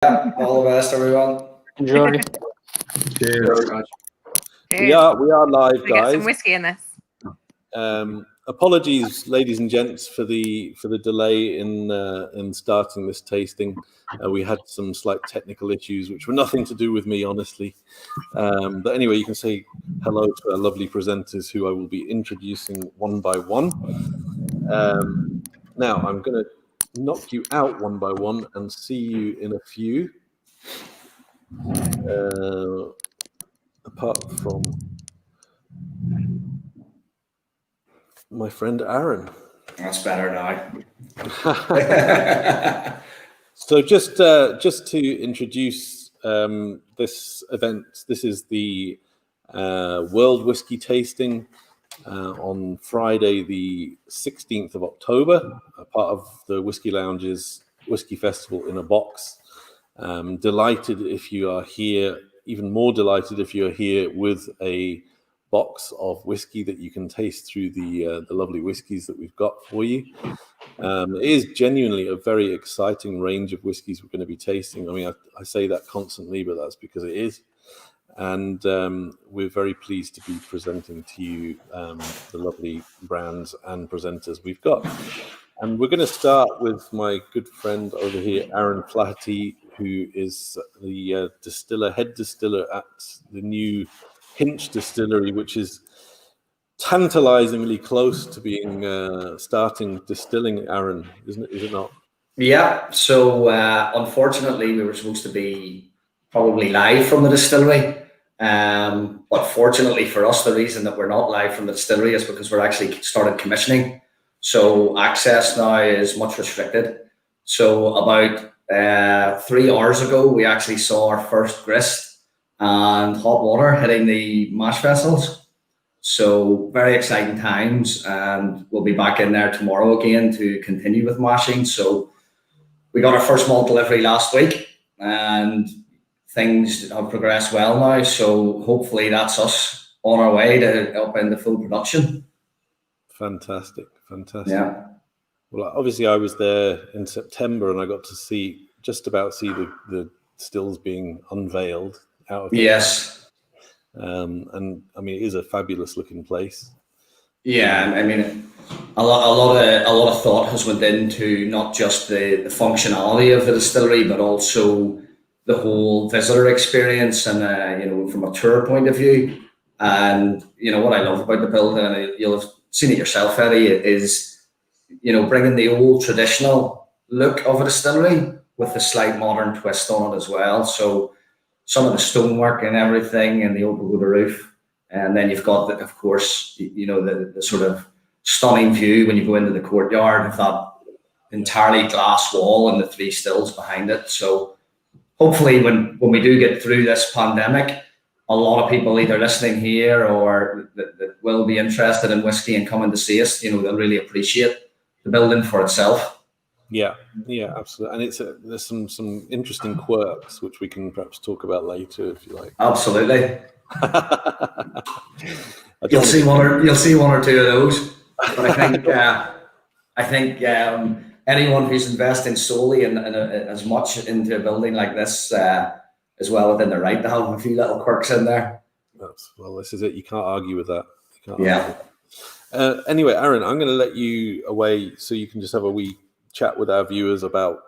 Yeah, all the best, everyone. Enjoy. Cheers. We are live, We got guys. some whiskey in this. Apologies, ladies and gents, for the delay in starting this tasting. We had some slight technical issues, which were nothing to do with me, honestly. But anyway, you can say hello to our lovely presenters, who I will be introducing one by one. Now, I'm going to knock you out one by one and see you in a few. Apart from my friend Aaron. That's better now. So just to introduce this event, this is the World Whisky Tasting on Friday, the 16th of October, a part of the Whisky Lounge's Whisky Festival in a Box. Delighted if you are here, even more delighted if you're here with a box of whiskey that you can taste through the lovely whiskies that we've got for you. It is genuinely a very exciting range of whiskies we're going to be tasting. I mean, I say that constantly, but that's because it is. And we're very pleased to be presenting to you the lovely brands and presenters we've got. And we're going to start with my good friend over here, Aaron Flaherty, who is the head distiller at the new Hinch Distillery, which is tantalizingly close to being starting distilling, Aaron, isn't it? Is it not? Yeah. So unfortunately, we were supposed to be probably live from the distillery. But fortunately for us, the reason that we're not live from the distillery is because we're actually started commissioning. So access now is much restricted. So about 3 hours ago, we actually saw our first grist and hot water hitting the mash vessels. So very exciting times, and we'll be back in there tomorrow again to continue with mashing. So we got our first malt delivery last week, and things have progressed well now. So hopefully that's us on our way to up into full production. Fantastic. Yeah. Well, obviously I was there in September, and I got to see the stills being unveiled out of Yes. And I mean, it is a fabulous looking place. Yeah, I mean, a lot of thought has went into not just the functionality of the distillery, but also the whole visitor experience, and from a tour point of view. And what I love about the building, and you'll have seen it yourself, Eddie, is bringing the old traditional look of a distillery with a slight modern twist on it as well. So some of the stonework and everything, and the open wood roof, and then you've got of course, the sort of stunning view when you go into the courtyard of that entirely glass wall and the 3 stills behind it. So hopefully, when we do get through this pandemic, a lot of people either listening here or that will be interested in whiskey and coming to see us, they'll really appreciate the building for itself. Yeah, absolutely. And there's some interesting quirks which we can perhaps talk about later, if you like. Absolutely. You'll see one or two of those. But I think anyone who's investing solely in as much into a building like this is well within their right to have a few little quirks in there. Well, this is it. You can't argue with that. Yeah. Anyway, Aaron, I'm going to let you away so you can just have a wee chat with our viewers about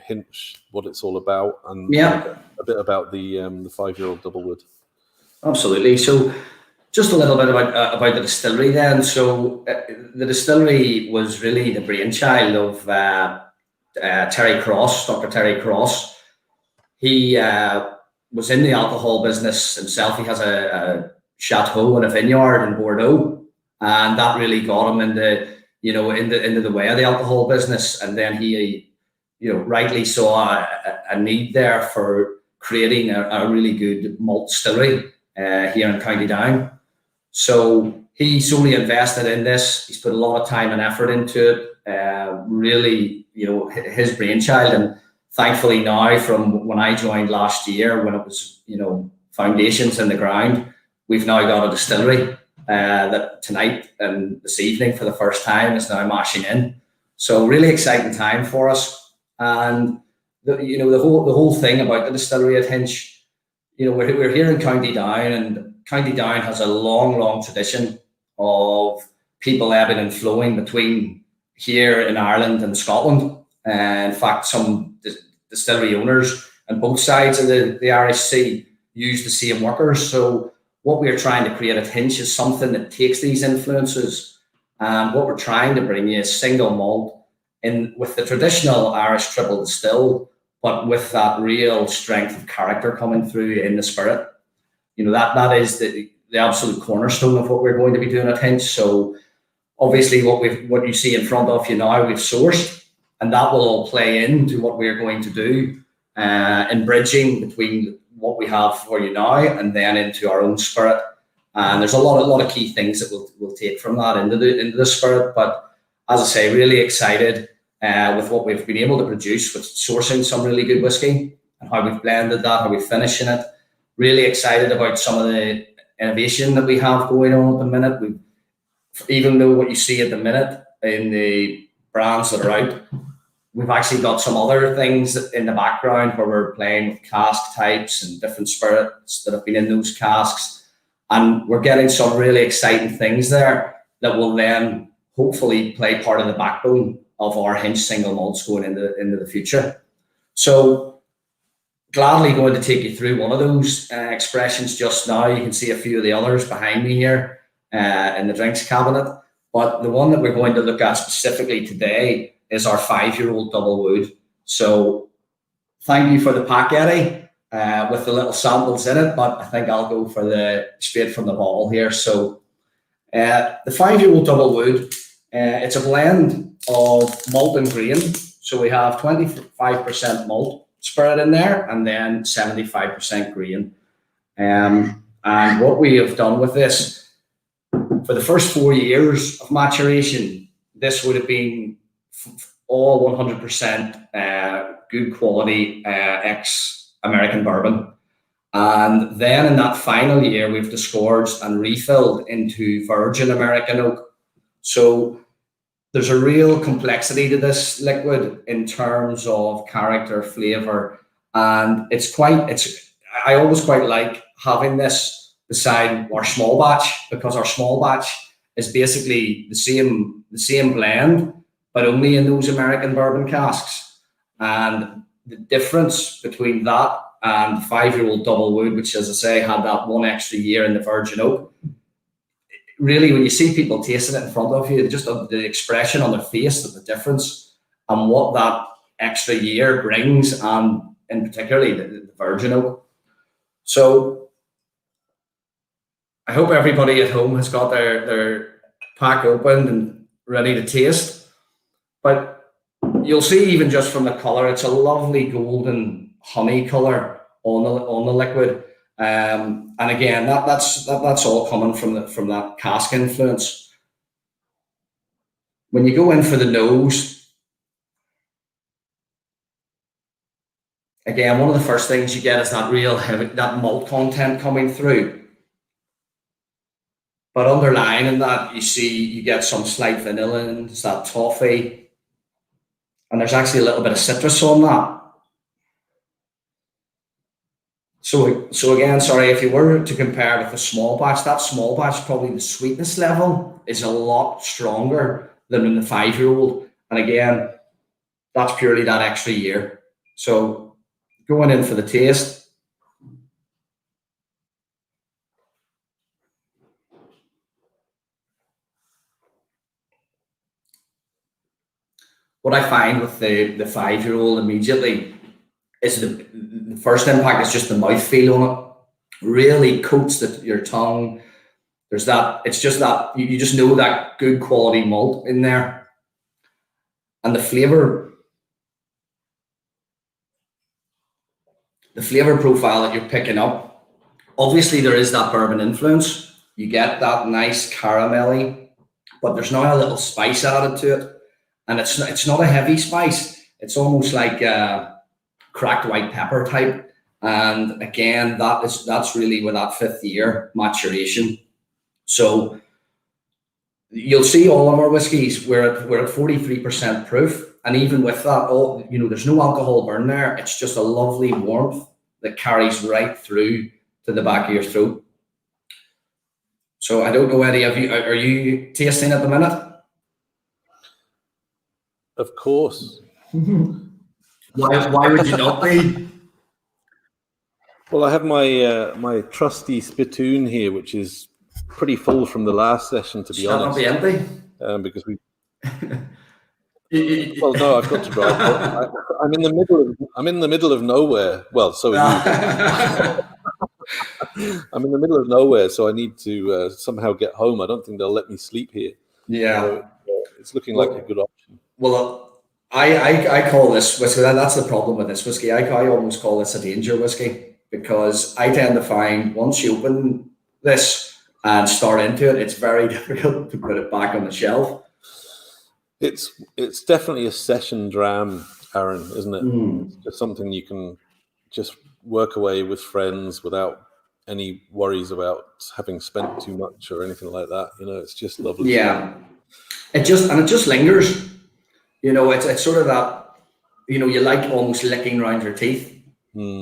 Hinch, what it's all about, and a bit about the 5-year-old double wood. Absolutely. So just a little bit about the distillery then. So the distillery was really the brainchild of Terry Cross, Dr. Terry Cross. He was in the alcohol business himself. He has a chateau and a vineyard in Bordeaux, and that really got him into the way of the alcohol business. And then he rightly saw a need there for creating a really good malt distillery here in County Down. So he solely invested in this. He's put a lot of time and effort into it. Really, his brainchild. And thankfully now, from when I joined last year, when it was, foundations in the ground, we've now got a distillery that tonight and this evening for the first time is now mashing in. So really exciting time for us. And the whole thing about the distillery at Hinch, we're here in County Down, and County Down has a long tradition of people ebbing and flowing between here in Ireland and Scotland. In fact, some distillery owners on both sides of the Irish Sea use the same workers. So what we're trying to create at Hinch is something that takes these influences, and what we're trying to bring you is single malt in with the traditional Irish triple distilled, but with that real strength of character coming through in the spirit. That is the absolute cornerstone of what we're going to be doing at Hinch. So obviously what you see in front of you now, we've sourced, and that will all play into what we're going to do in bridging between what we have for you now and then into our own spirit. And there's a lot of key things that we'll take from that into the spirit. But as I say, really excited with what we've been able to produce with sourcing some really good whiskey and how we've blended that, how we're finishing it. Really excited about some of the innovation that we have going on at the minute. Even though what you see at the minute in the brands that are out, we've actually got some other things in the background where we're playing with cask types and different spirits that have been in those casks. And we're getting some really exciting things there that will then hopefully play part of the backbone of our Hinch single malts going into the future. So gladly going to take you through one of those expressions just now. You can see a few of the others behind me here in the drinks cabinet. But the one that we're going to look at specifically today is our 5-year-old double wood. So thank you for the pack, Eddie, with the little samples in it, but I think I'll go for the straight from the bottle here. So the 5-year-old double wood, it's a blend of malt and grain. So we have 25% malt spirit in there and then 75% grain. And what we have done with this, for the first 4 years of maturation, this would have been all 100% good quality ex-American bourbon. And then in that final year, we've disgorged and refilled into virgin American oak. So there's a real complexity to this liquid in terms of character, flavor, and I always quite like having this beside our small batch, because our small batch is basically the same blend, but only in those American bourbon casks. And the difference between that and 5-year-old double wood, which, as I say, had that one extra year in the virgin oak, really, when you see people tasting it in front of you, just the expression on their face of the difference and what that extra year brings, and in particularly the virgin oak. So I hope everybody at home has got their pack opened and ready to taste. But you'll see, even just from the color, it's a lovely golden honey color on the liquid. And again, that's all coming from that cask influence. When you go in for the nose, again, one of the first things you get is that real heavy, that malt content coming through. But underlying that, you get some slight vanilla, and it's that toffee, and there's actually a little bit of citrus on that. So again, sorry, if you were to compare with the small batch, that small batch, probably the sweetness level is a lot stronger than in the 5-year-old. And again, that's purely that extra year. So going in for the taste. What I find with the 5-year-old immediately is the first impact is just the mouthfeel on it. Really coats your tongue. There's that, it's just that, you just know that good quality malt in there. And the flavor profile that you're picking up, obviously there is that bourbon influence. You get that nice caramelly, but there's now a little spice added to it. And it's not a heavy spice. It's almost like cracked white pepper type. And again, that's really with that 5th year maturation. So you'll see all of our whiskies, we're at 43% proof. and even with that, there's no alcohol burn there. It's just a lovely warmth that carries right through to the back of your throat. So I don't know, Eddie, are you tasting at the minute? Of course. Why would you not be? Well, I have my my trusty spittoon here, which is pretty full from the last session, to be honest. Shall not be empty. Because we. Well, no, I've got to drive. I'm in the middle of nowhere. Well, so are you. I'm in the middle of nowhere, so I need to somehow get home. I don't think they'll let me sleep here. Yeah, so, it's looking like a good option. Well, I call this whiskey. That's the problem with this whiskey. I almost call this a danger whiskey, because I tend to find once you open this and start into it, it's very difficult to put it back on the shelf. It's definitely a session dram, Aaron, isn't it? It's just something you can just work away with friends without any worries about having spent too much or anything like that. It's just lovely. Yeah, it just lingers. It's sort of that. You like almost licking around your teeth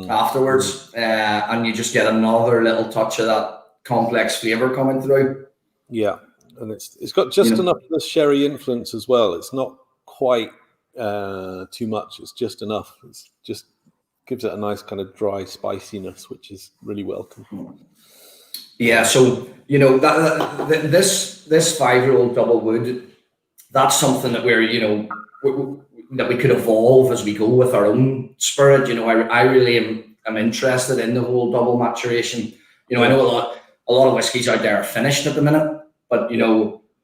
afterwards, and you just get another little touch of that complex flavor coming through. Yeah. And it's got just enough of the sherry influence as well. It's not quite too much. It's just enough. It's just gives it a nice kind of dry spiciness, which is really welcome. Yeah. So this 5-year-old double wood, that's something that that we could evolve as we go with our own spirit. I really am interested in the whole double maturation. I know a lot of whiskies out there are finished at the minute. But,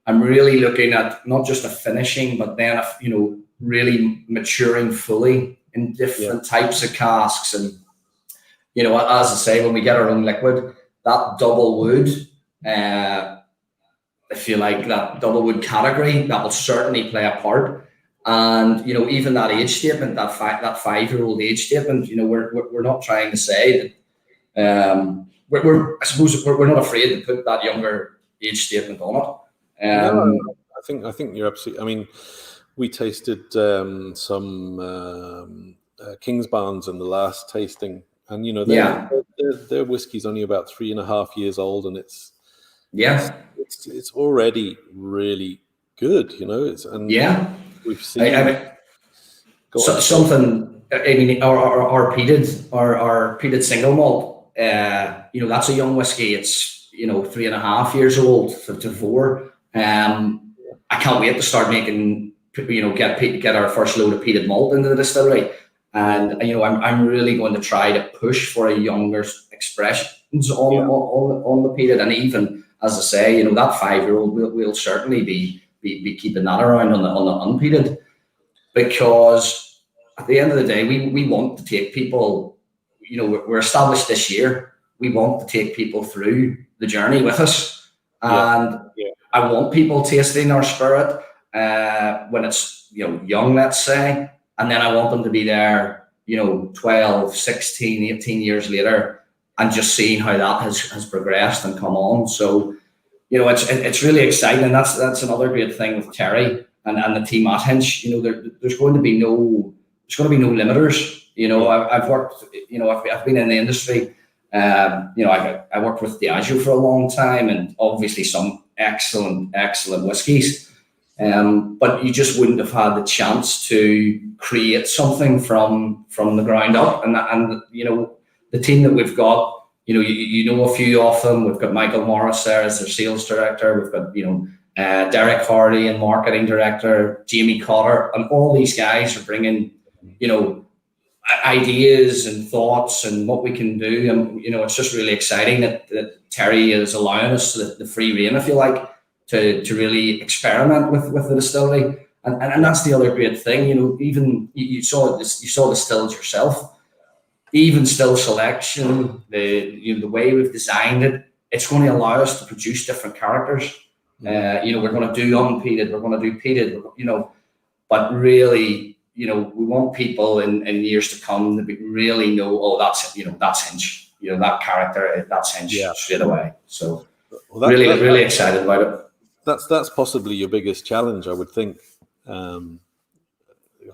I'm really looking at not just a finishing, but then, really maturing fully in different types of casks. And, as I say, when we get our own liquid, that double wood, if you like, that double wood category, that will certainly play a part. And, even that age statement, that 5-year-old age statement, we're not trying to say that, I suppose we're not afraid to put that younger age statement on it. No, I think you're absolutely. I mean, we tasted some Kingsbarns in the last tasting, and their whiskey's only about 3.5 years old, and it's already really good. We've seen something. I mean, our peated single malt. That's a young whiskey. It's 3.5 years old to 4. I can't wait to start making, get our first load of peated malt into the distillery. And, I'm really going to try to push for a younger expressions on the peated. And even, as I say, that 5-year-old, we'll certainly be keeping that around on the unpeated, because at the end of the day, we want to take people, we're established this year. We want to take people through the journey with us, and I want people tasting our spirit when it's young, let's say, and then I want them to be there 12, 16, 18 years later, and just seeing how that has progressed and come on. So it's really exciting, and that's another great thing with Terry and the team at Hinch. There's going to be no limiters. I've worked, I've been in the industry. I worked with Diageo for a long time, and obviously some excellent whiskies. But you just wouldn't have had the chance to create something from the ground up. And the team that we've got, a few of them. We've got Michael Morris there as their sales director. We've got Derek Hardy and marketing director, Jamie Cotter, and all these guys are bringing ideas and thoughts and what we can do, and it's just really exciting that Terry is allowing us the free rein, if you like, to really experiment with the distillery, and that's the other great thing. Even you saw the stills yourself, even still selection, the way we've designed it, it's going to allow us to produce different characters. We're going to do unpeated, we're going to do peated, but really, we want people in years to come to really know, that's Hinch, that character, that's Hinch straight away. So really excited about it. That's possibly your biggest challenge, I would think.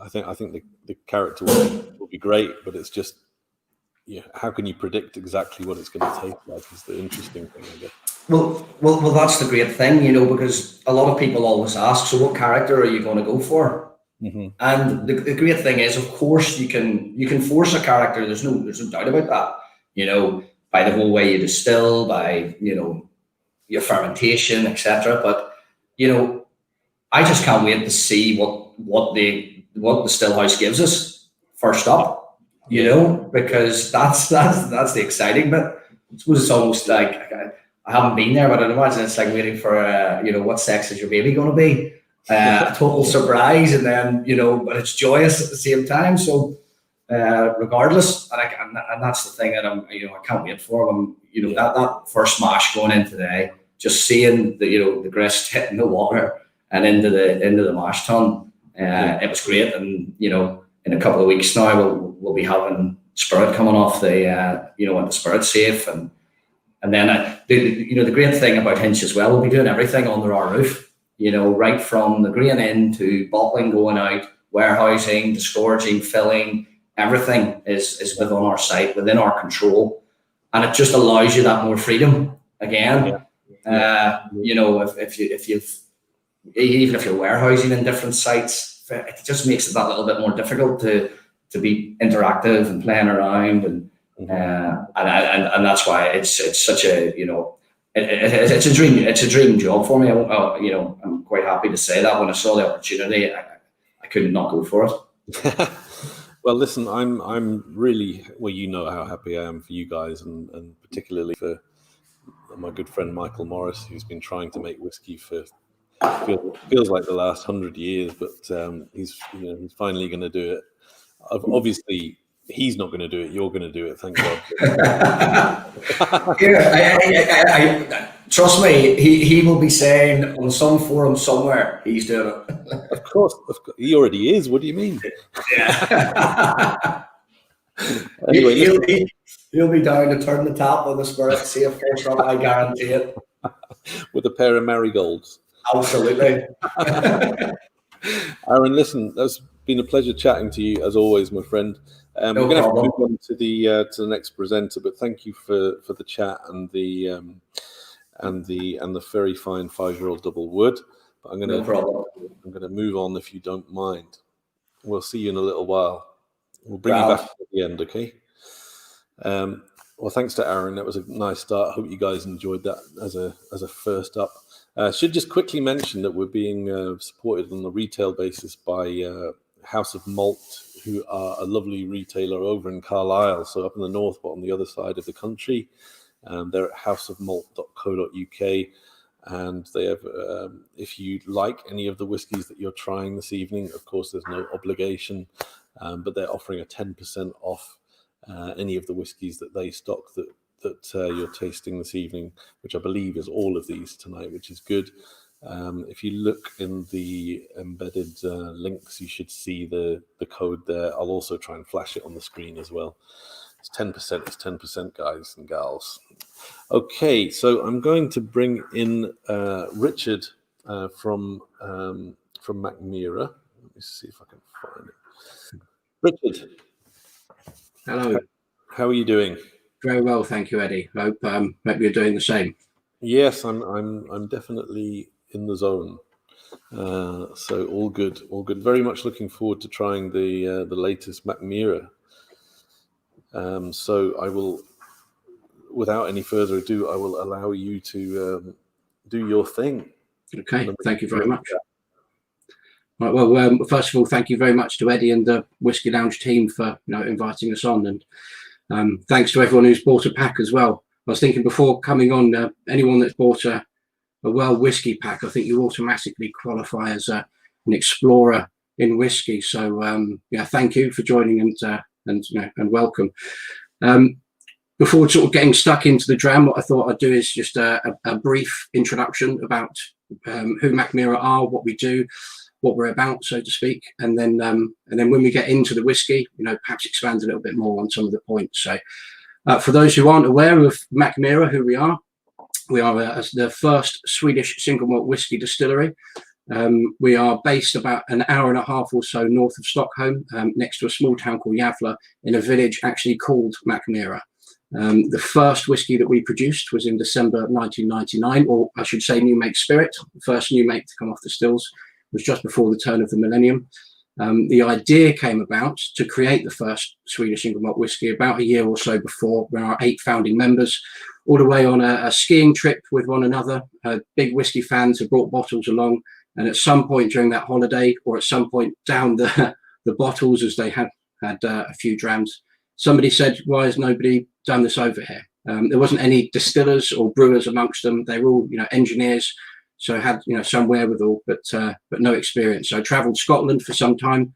I think the character will be great, but it's just, how can you predict exactly what it's going to taste like is the interesting thing, I guess. Well, that's the great thing, because a lot of people always ask, so what character are you going to go for? Mm-hmm. And the great thing is, of course, you can force a character. There's no doubt about that. By the whole way you distill, by your fermentation, etc. But I just can't wait to see what the still house gives us first up. Because that's the exciting bit. I suppose it's almost like I haven't been there, but I'd imagine it's like waiting for what sex is your baby going to be? A total surprise, and then but it's joyous at the same time. So regardless, and that's the thing that I can't wait for when that first mash going in today, just seeing the grist hitting the water and into the mash tun. It was great, and in a couple of weeks now we'll be having spirit coming off the the spirit safe, and then the great thing about Hinch as well, we'll be doing everything under our roof. Right from the grain in to bottling, going out, warehousing, disgorging, filling, everything is within our site, within our control, and it just allows you that more freedom again. If you've even if you're warehousing in different sites, it just makes it that little bit more difficult to be interactive and playing around, and that's why it's such a it's a dream job for me. I'm quite happy to say that when I saw the opportunity, I couldn't not go for it. Well, listen, I'm really, how happy I am for you guys, and particularly for my good friend Michael Morris, who's been trying to make whiskey for feels like the last 100 years, but he's finally going to do it. Obviously, he's not going to do it. You're going to do it. Thank God. Trust me, he will be saying on some forum somewhere he's doing it. Of course, he already is. What do you mean? Yeah. Anyway, he'll be down to turn the tap on the spirit, see a first run. I guarantee it. With a pair of marigolds. Absolutely. Aaron, listen, that's been a pleasure chatting to you as always, my friend. We're going to have to move on to the next presenter, but thank you for the chat and the very fine 5-year-old double wood. But I'm going to move on if you don't mind. We'll see you in a little while. We'll bring you back at the end, okay? Well, thanks to Aaron. That was a nice start. Hope you guys enjoyed that as a first up. Should just quickly mention that we're being supported on a retail basis by House of Malt, who are a lovely retailer over in Carlisle, so up in the north, but on the other side of the country. They're at houseofmalt.co.uk, and they have, if you like any of the whiskies that you're trying this evening, of course, there's no obligation, but they're offering a 10% off any of the whiskies that they stock that you're tasting this evening, which I believe is all of these tonight, which is good. If you look in the embedded links, you should see the code there. I'll also try and flash it on the screen as well. It's 10%. It's 10%, guys and gals. Okay, so I'm going to bring in Richard from Macmira. Let me see if I can find it. Richard. Hello. How are you doing? Very well, thank you, Eddie. Hope you're doing the same. Yes, I'm definitely in the zone. So all good, all good. Very much looking forward to trying the latest Macmira. So I will, without any further ado, I will allow you to do your thing. Okay, thank you very much. Right, well, first of all, thank you very much to Eddie and the Whisky Lounge team for inviting us on, and thanks to everyone who's bought a pack as well. I was thinking before coming on, anyone that's bought a World Whisky pack, I think you automatically qualify as an explorer in whiskey. So thank you for joining and welcome. Before sort of getting stuck into the dram, what I thought I'd do is just a brief introduction about who Macmira are, what we do, what we're about, so to speak, and then when we get into the whiskey, perhaps expand a little bit more on some of the points. So, for those who aren't aware of Macmira, who we are the first Swedish single malt whiskey distillery. We are based about an hour and a half or so north of Stockholm, next to a small town called Gävle, in a village actually called Mackmyra. The first whiskey that we produced was in December 1999, or I should say new make spirit. The first new make to come off the stills was just before the turn of the millennium. The idea came about to create the first Swedish single malt whiskey about a year or so before, when our 8 founding members, all the way on a skiing trip with one another, big whiskey fans had brought bottles along, and at some point during that holiday, or at some point down the bottles as they had a few drams, somebody said, "Why has nobody done this over here?" There wasn't any distillers or brewers amongst them. They were all, engineers, so had some wherewithal, but no experience. So I travelled Scotland for some time,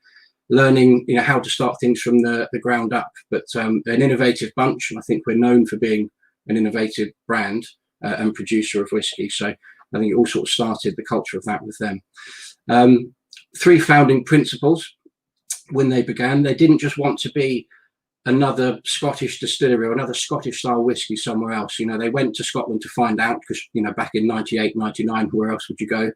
learning how to start things from the ground up. But an innovative bunch, and I think we're known for being an innovative brand and producer of whiskey. So I think it all sort of started the culture of that with them. 3 founding principles when they began. They didn't just want to be another Scottish distillery or another Scottish style whiskey somewhere else. They went to Scotland to find out, because back in 98, 99, where else would you go?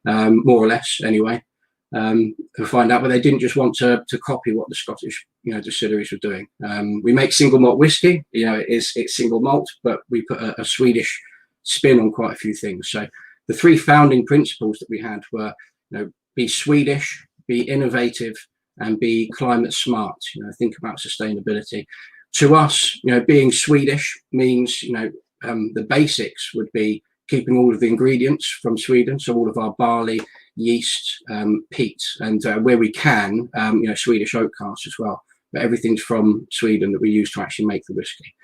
More or less anyway, to find out. But they didn't just want to copy what the Scottish distilleries were doing. We make single malt whiskey. It's single malt, but we put a Swedish spin on quite a few things. So the 3 founding principles that we had were, be Swedish, be innovative, and be climate smart. Think about sustainability. To us, being Swedish means, the basics would be keeping all of the ingredients from Sweden, so all of our barley, yeast, peat, and where we can, Swedish oak cask as well. But everything's from Sweden that we use to actually make the whiskey.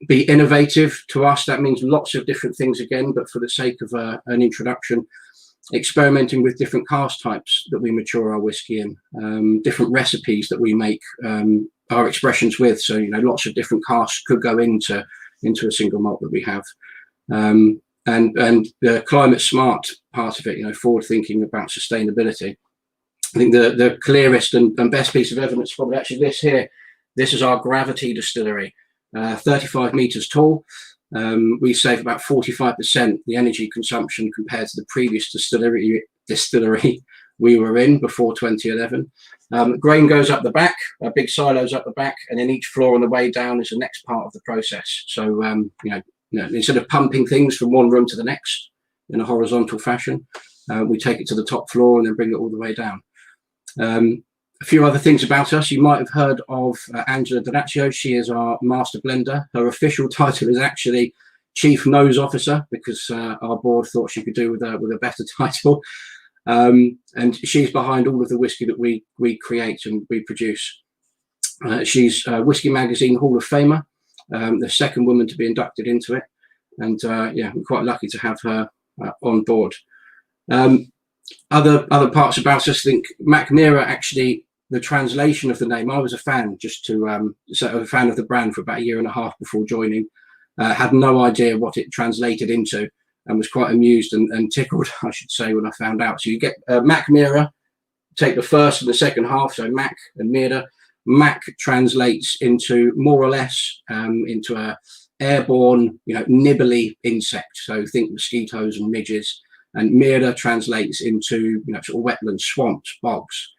Be innovative. To us, that means lots of different things again, but for the sake of an introduction, experimenting with different cask types that we mature our whiskey in, different recipes that we make our expressions with. So lots of different casks could go into a single malt that we have, and the climate smart part of it, forward thinking about sustainability. I think the clearest and best piece of evidence is probably actually this here. This is our gravity distillery, 35 meters tall. We save about 45% the energy consumption compared to the previous distillery we were in before 2011. Grain goes up the back, big silos up the back, and then each floor on the way down is the next part of the process. So instead of pumping things from one room to the next in a horizontal fashion, we take it to the top floor and then bring it all the way down. A few other things about us. You might have heard of Angela Donaccio. She is our master blender. Her official title is actually Chief Nose Officer, because our board thought she could do with a better title. And she's behind all of the whiskey that we create and we produce. She's a Whiskey Magazine Hall of Famer, the second woman to be inducted into it. And we're quite lucky to have her on board. Other parts about us, I think Mackmyra, actually, the translation of the name, I was a fan a fan of the brand for about 1.5 years before joining. Had no idea what it translated into, and was quite amused and tickled, I should say, when I found out. So you get Mackmyra, take the first and the second half, so Mac and Myra. Mac translates into more or less into a airborne, nibbly insect. So think mosquitoes and midges. And Myra translates into sort of wetlands, swamps, bogs.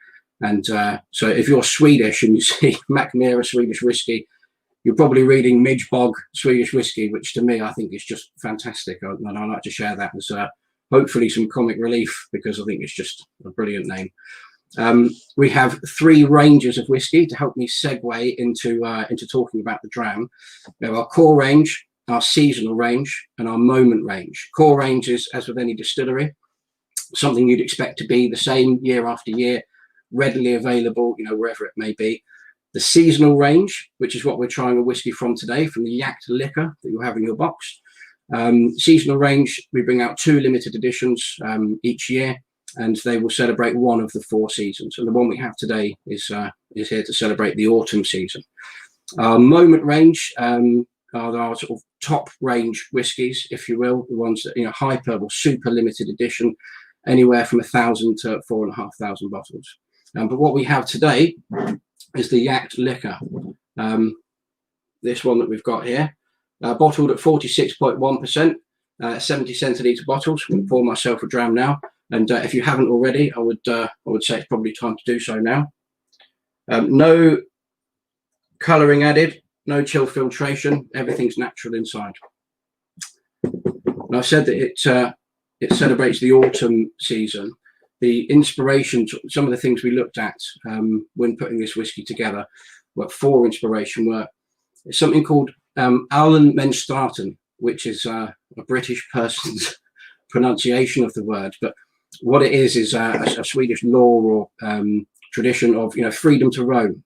And so if you're Swedish and you see Mackmyra Swedish whiskey, you're probably reading Midge Bog Swedish whiskey, which to me I think is just fantastic. And I like to share that as hopefully some comic relief, because I think it's just a brilliant name. We have 3 ranges of whiskey to help me segue into talking about the dram. We have our core range, our seasonal range, and our moment range. Core range is, as with any distillery, something you'd expect to be the same year after year, readily available, wherever it may be. The seasonal range, which is what we're trying a whiskey from today, from the Yacht liquor that you'll have in your box. Seasonal range, we bring out 2 limited editions each year, and they will celebrate one of the 4 seasons. And the one we have today is here to celebrate the autumn season. Our moment range are our sort of top range whiskies, if you will, the ones that, hyper or super limited edition, anywhere from 1,000 to 4,500 bottles. But what we have today is the Yacht liquor. This one that we've got here, bottled at 46.1%, 70 centilitre bottles. I'm going to pour myself a dram now. And if you haven't already, I would say it's probably time to do so now. No colouring added, no chill filtration, everything's natural inside. And I've said that it celebrates the autumn season. The inspiration, some of the things we looked at when putting this whiskey together, for inspiration, were something called Alan Menstraten, which is a British person's pronunciation of the word. But what it is a Swedish law or tradition of, freedom to roam,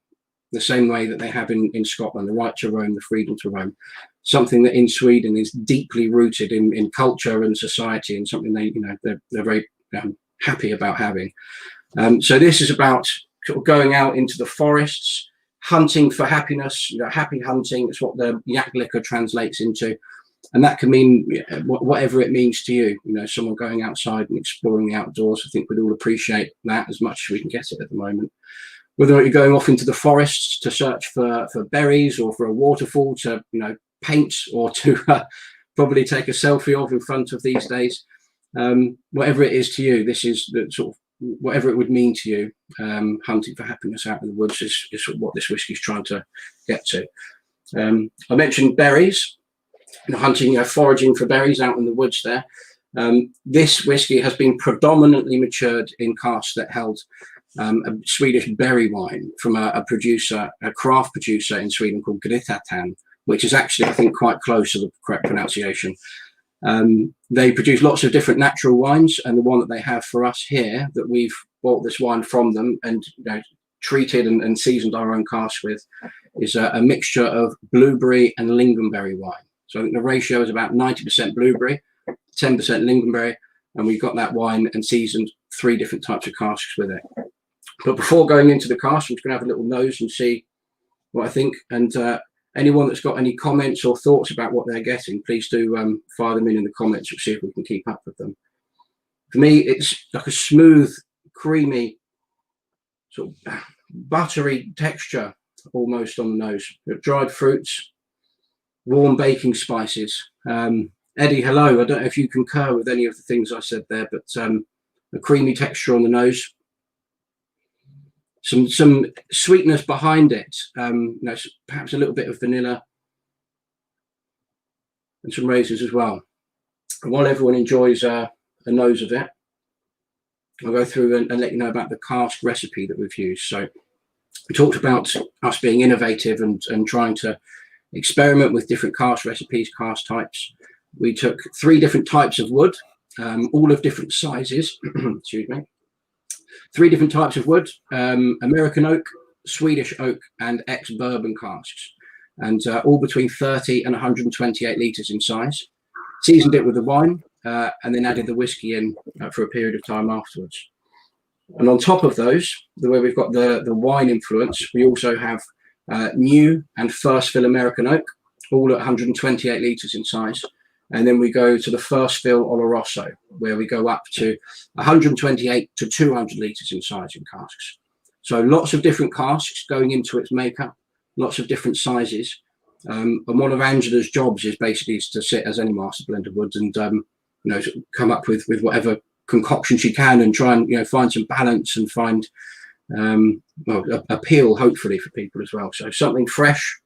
the same way that they have in Scotland, the right to roam, the freedom to roam. Something that in Sweden is deeply rooted in culture and society, and something they're very happy about having. So this is about sort of going out into the forests, hunting for happiness, happy hunting. It's what the yak liquor translates into. And that can mean whatever it means to you. Someone going outside and exploring the outdoors. I think we'd all appreciate that as much as we can get it at the moment. Whether you're going off into the forests to search for berries, or for a waterfall to paint, or to probably take a selfie of in front of these days, whatever it is to you, this is the sort of whatever it would mean to you. Hunting for happiness out in the woods is what this whiskey is trying to get to. I mentioned berries. Hunting, foraging for berries out in the woods there. This whiskey has been predominantly matured in casks that held a Swedish berry wine from a craft producer in Sweden called Grytatan, which is actually, I think, quite close to the correct pronunciation. They produce lots of different natural wines, and the one that they have for us here, that we've bought this wine from them and treated and seasoned our own casks with, is a mixture of blueberry and lingonberry wine. So I think the ratio is about 90% blueberry, 10% lingonberry, and we got that wine and seasoned 3 different types of casks with it. But before going into the cask, I'm just going to have a little nose and see what I think. And anyone that's got any comments or thoughts about what they're getting, please do fire them in the comments. We'll see if we can keep up with them. For me, it's like a smooth, creamy, sort of buttery texture almost on the nose. Dried fruits, warm baking spices. Eddie, hello. I don't know if you concur with any of the things I said there, but a creamy texture on the nose. Some sweetness behind it. Perhaps a little bit of vanilla and some raisins as well. And while everyone enjoys a nose of it, I'll go through and let you know about the cask recipe that we've used. So we talked about us being innovative and trying to experiment with different cask recipes, cask types. We took 3 different types of wood, all of different sizes. Excuse me. 3 different types of wood: American oak, Swedish oak, and ex-bourbon casks, and all between 30 and 128 litres in size. Seasoned it with the wine, and then added the whiskey in for a period of time afterwards. And on top of those, the way we've got the wine influence, we also have new and first fill American oak, all at 128 litres in size. And then we go to the first fill Oloroso, where we go up to 128 to 200 litres in size in casks. So lots of different casks going into its makeup, lots of different sizes. And one of Angela's jobs is basically to sit as any master blender would and come up with whatever concoction she can and try and find some balance and find appeal hopefully for people as well. So something fresh,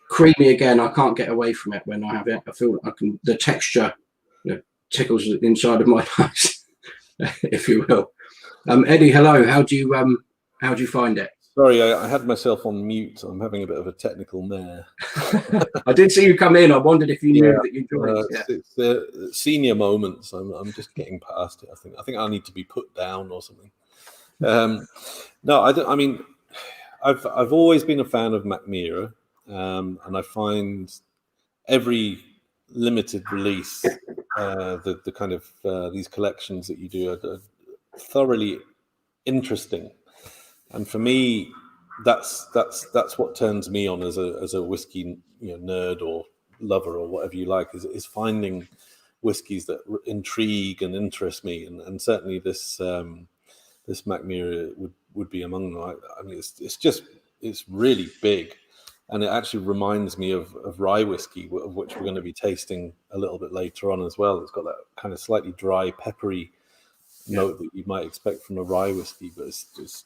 creamy again. I can't get away from it when I have it. I feel I can. The texture tickles the inside of my nose, if you will. Eddie, hello. How do you find it? Sorry, I had myself on mute. I'm having a bit of a technical mare. I did see you come in. I wondered if you knew that you joined. It's senior moments. I'm just getting past it. I think I need to be put down or something. No, I don't. I mean, I've always been a fan of Mackmyra. And I find every limited release, the kind of these collections that you do are thoroughly interesting. And for me, that's what turns me on as a whiskey nerd or lover or whatever you like, is finding whiskies that intrigue and interest me. And certainly this Mackmyra would be among them. I mean, it's really big. and it actually reminds me of rye whiskey, of which we're going to be tasting a little bit later on as well. It's got that kind of slightly dry, peppery note that you might expect from a rye whiskey, but it's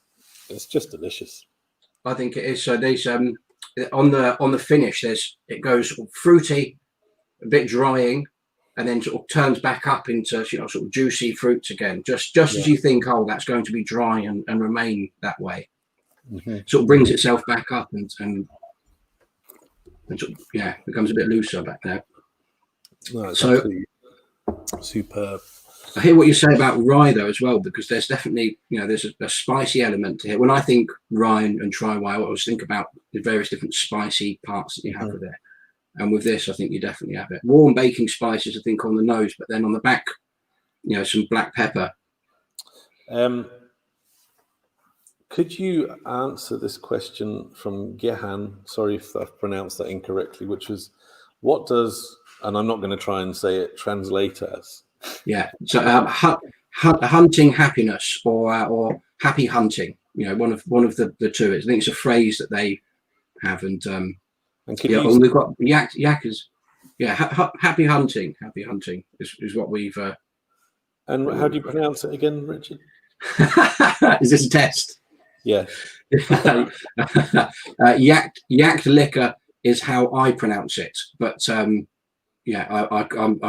just delicious. I think it is. So there's on the finish, it goes sort of fruity, a bit drying, and then sort of turns back up into sort of juicy fruits again. Just as you think, oh, that's going to be dry and remain that way. Mm-hmm. Sort of brings itself back up and sort of, becomes a bit looser back there. No, it's so absolutely superb. I hear what you say about rye though as well, because there's definitely, there's a spicy element to it. When I think rye and try rye, I always think about the various different spicy parts that you have with it. And with this, I think you definitely have it. Warm baking spices, I think, on the nose, but then on the back, some black pepper. Could you answer this question from Gehan? Sorry if I've pronounced that incorrectly, which was, what does, and I'm not going to try and say it, translate as? Yeah, so hunting happiness or happy hunting, one of the two. I think it's a phrase that they have, and we've got yak is happy hunting is what we've. And how do you pronounce it again, Richard? Is this a test? Yeah. Yak liquor is how I pronounce it, but I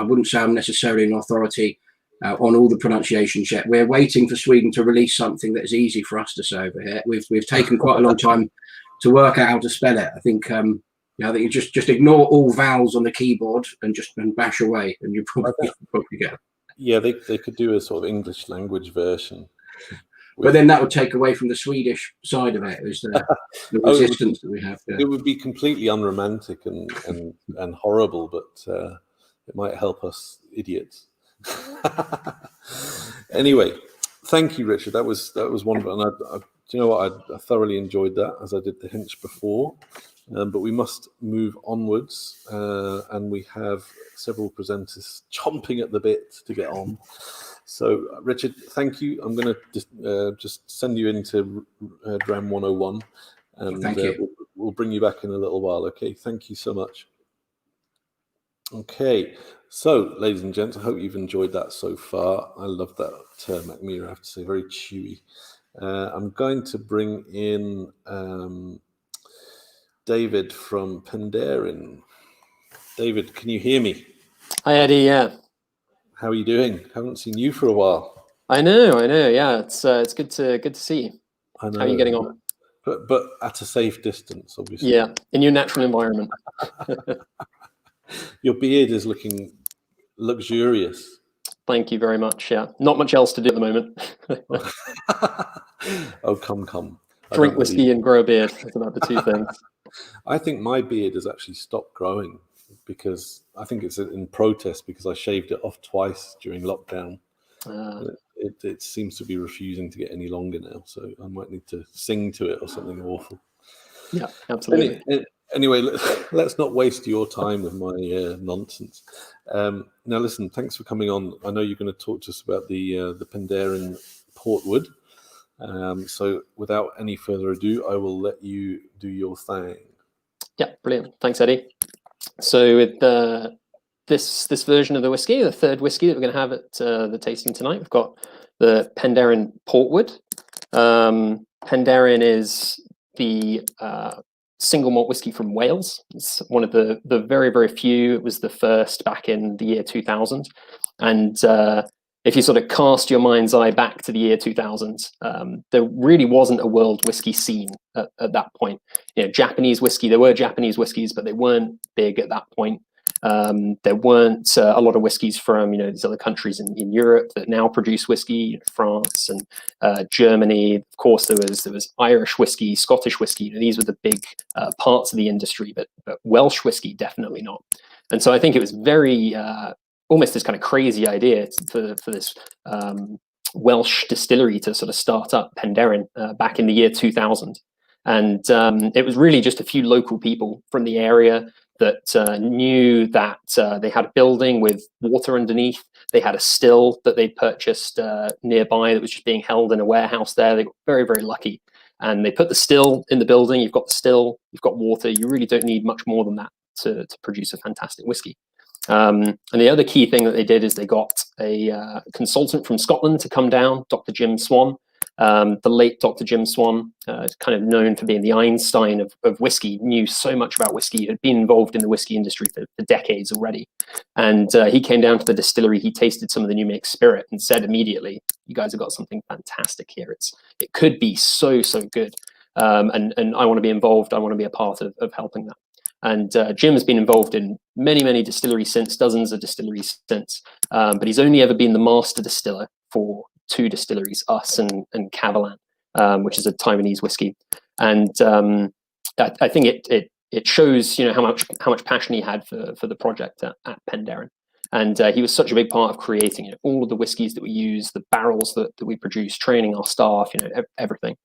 wouldn't say I'm necessarily an authority on all the pronunciations yet. We're waiting for Sweden to release something that is easy for us to say over here. We've taken quite a long time to work out how to spell it. I think I think you just ignore all vowels on the keyboard and bash away, and you probably get it. Yeah, they could do a sort of English language version. But then that would take away from the Swedish side of it, is the resistance that we have. Yeah. It would be completely unromantic and horrible, but it might help us idiots. Anyway, thank you, Richard. That was wonderful, and do you know what? I thoroughly enjoyed that, as I did the Hinch before. But we must move onwards, and we have several presenters chomping at the bit to get on. So, Richard, thank you. I'm going to just send you into Dram 101, and thank you. We'll bring you back in a little while. Okay, thank you so much. Okay, so, ladies and gents, I hope you've enjoyed that so far. I love that Macmillan, I have to say, very chewy. I'm going to bring in David from Penderyn. David, can you hear me? Hi, Eddie. Yeah. How are you doing? Haven't seen you for a while. I know. Yeah, it's good to see you. I know. How are you getting on? But at a safe distance, obviously. Yeah, in your natural environment. Your beard is looking luxurious. Thank you very much. Yeah, not much else to do at the moment. Oh, come. Drink whiskey and grow a beard. That's about the two things. I think my beard has actually stopped growing, because I think it's in protest, because I shaved it off twice during lockdown. It seems to be refusing to get any longer now, so I might need to sing to it or something awful. Yeah, absolutely. Anyway, let's not waste your time with my nonsense. Now, listen, thanks for coming on. I know you're going to talk to us about the Penderyn Portwood. So without any further ado, I will let you do your thing. Yeah, brilliant. Thanks, Eddie. So with this version of the whiskey, the third whiskey that we're going to have at the tasting tonight, we've got the Penderyn Portwood. Penderyn is the single malt whiskey from Wales. It's one of the very, very few. It was the first back in the year 2000. And if you sort of cast your mind's eye back to the year 2000, there really wasn't a world whiskey scene at that point. Japanese whiskey, there were Japanese whiskeys, but they weren't big at that point. There weren't a lot of whiskies from these other countries in Europe that now produce whiskey, France and Germany. Of course, there was Irish whiskey, Scottish whiskey. These were the big parts of the industry, but Welsh whiskey definitely not. And so I think it was very almost this kind of crazy idea for this Welsh distillery to sort of start up Penderyn back in the year 2000. And it was really just a few local people from the area that knew that they had a building with water underneath. They had a still that they purchased nearby that was just being held in a warehouse there. They got very, very lucky And they put the still in the building. You've got the still, you've got water. You really don't need much more than that to produce a fantastic whiskey. And the other key thing that they did is they got a consultant from Scotland to come down, Dr. Jim Swan. The late Dr. Jim Swan, is kind of known for being the Einstein of whiskey, knew so much about whiskey, had been involved in the whiskey industry for decades already. And he came down to the distillery, he tasted some of the new make spirit and said immediately, you guys have got something fantastic here. It could be so good. And I want to be involved, I want to be a part of helping that. And Jim has been involved in many distilleries since, dozens of distilleries since, but he's only ever been the master distiller for 2 distilleries, us and Kavalan, which is a Taiwanese whiskey. And I think it shows, how much passion he had for the project at Penderyn. And he was such a big part of creating all of the whiskies that we use, the barrels that we produce, training our staff, everything.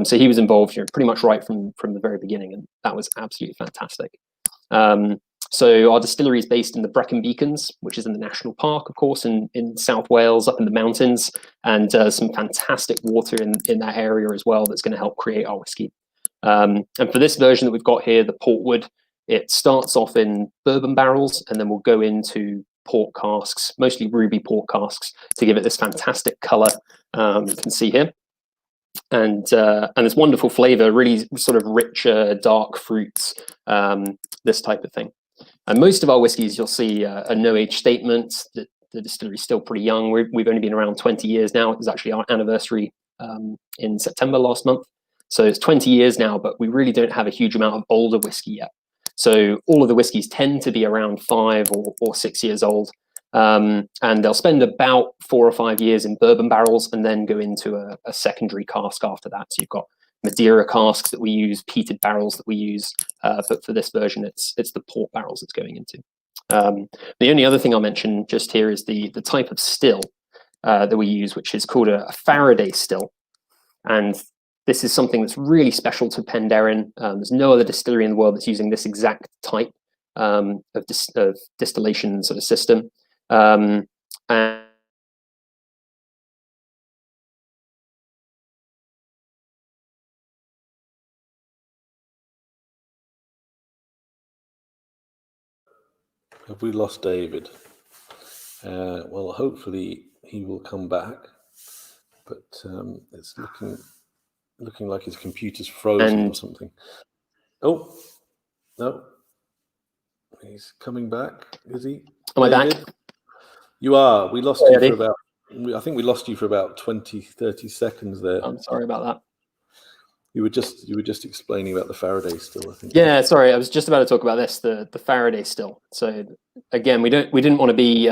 So he was involved, pretty much right from the very beginning, and that was absolutely fantastic. So our distillery is based in the Brecon Beacons, which is in the national park, of course, in South Wales, up in the mountains, and some fantastic water in that area as well that's going to help create our whiskey. And for this version that we've got here, the Portwood, it starts off in bourbon barrels, and then we'll go into port casks, mostly ruby port casks, to give it this fantastic color you can see here. And this wonderful flavor, really sort of richer, dark fruits, this type of thing. And most of our whiskies, you'll see a no age statement. The distillery is still pretty young. We've only been around 20 years now. It was actually our anniversary in September last month. So it's 20 years now, but we really don't have a huge amount of older whiskey yet. So all of the whiskies tend to be around 5 or 6 years old. And they'll spend about 4 or 5 years in bourbon barrels and then go into a secondary cask after that. So you've got Madeira casks that we use, peated barrels that we use, but for this version, it's the port barrels it's going into. The only other thing I'll mention just here is the type of still that we use, which is called a Faraday still. And this is something that's really special to Penderyn. There's no other distillery in the world that's using this exact type of distillation sort of system. And Have we lost David? Well, hopefully he will come back, but it's looking like his computer's frozen or something. Oh, no. He's coming back, is he? Am David? I back? You are. We lost you for about, I think we lost you for about 20, 30 seconds there. I'm sorry about that. You were just explaining about the Faraday still, I think. Yeah, sorry, I was just about to talk about this, the Faraday still. So again, we didn't want to be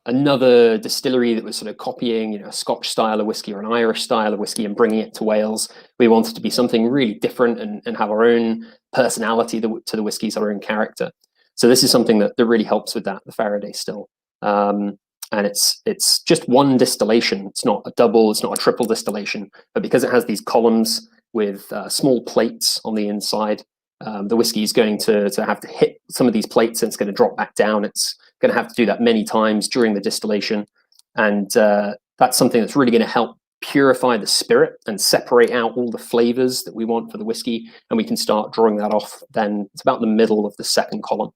another distillery that was sort of copying, a Scotch style of whiskey or an Irish style of whiskey and bringing it to Wales. We wanted to be something really different and have our own personality to the whiskies, our own character. So this is something that really helps with that, the Faraday still. And it's just one distillation. It's not a double, it's not a triple distillation, but because it has these columns with small plates on the inside, the whiskey is going to have to hit some of these plates and it's going to drop back down. It's going to have to do that many times during the distillation. And that's something that's really going to help purify the spirit and separate out all the flavors that we want for the whiskey. And we can start drawing that off then. It's about the middle of the second column.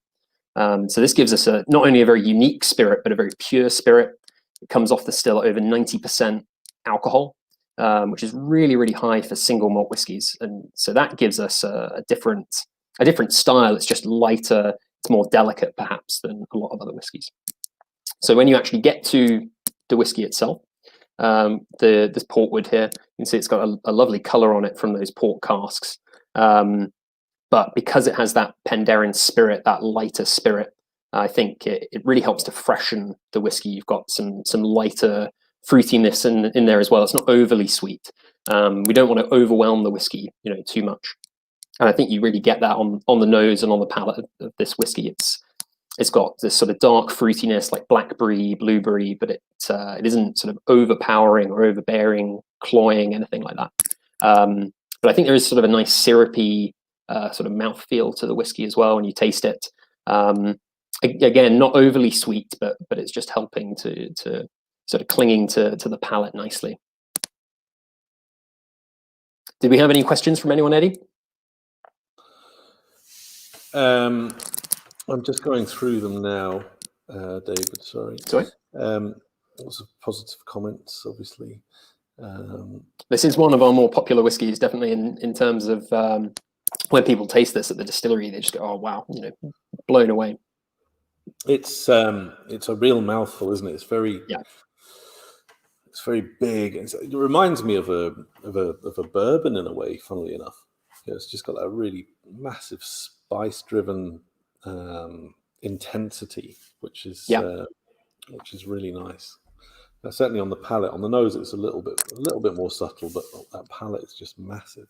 So this gives us not only a very unique spirit, but a very pure spirit. It comes off the still at over 90% alcohol, which is really, really high for single malt whiskies. And so that gives us a different style. It's just lighter, it's more delicate perhaps than a lot of other whiskies. So when you actually get to the whiskey itself, this portwood here, you can see it's got a lovely color on it from those port casks. But because it has that Penderyn spirit, that lighter spirit, I think it really helps to freshen the whiskey. You've got some lighter fruitiness in there as well. It's not overly sweet. We don't want to overwhelm the whiskey, too much. And I think you really get that on the nose and on the palate of this whiskey. It's got this sort of dark fruitiness like blackberry, blueberry, but it isn't sort of overpowering or overbearing, cloying, anything like that. But I think there is sort of a nice syrupy sort of mouthfeel to the whiskey as well when you taste it. Again, not overly sweet, but it's just helping to sort of clinging to the palate nicely. Did we have any questions from anyone, Eddie? I'm just going through them now, David. Sorry. Lots of positive comments, obviously. This is one of our more popular whiskies, definitely in terms of when people taste this at the distillery, they just go, "Oh wow," blown away. It's a real mouthful, isn't it? It's very big. It reminds me of a bourbon in a way, funnily enough. It's just got that really massive spice-driven intensity, which is really nice. Certainly on the palate, on the nose, it's a little bit more subtle, but that palate is just massive.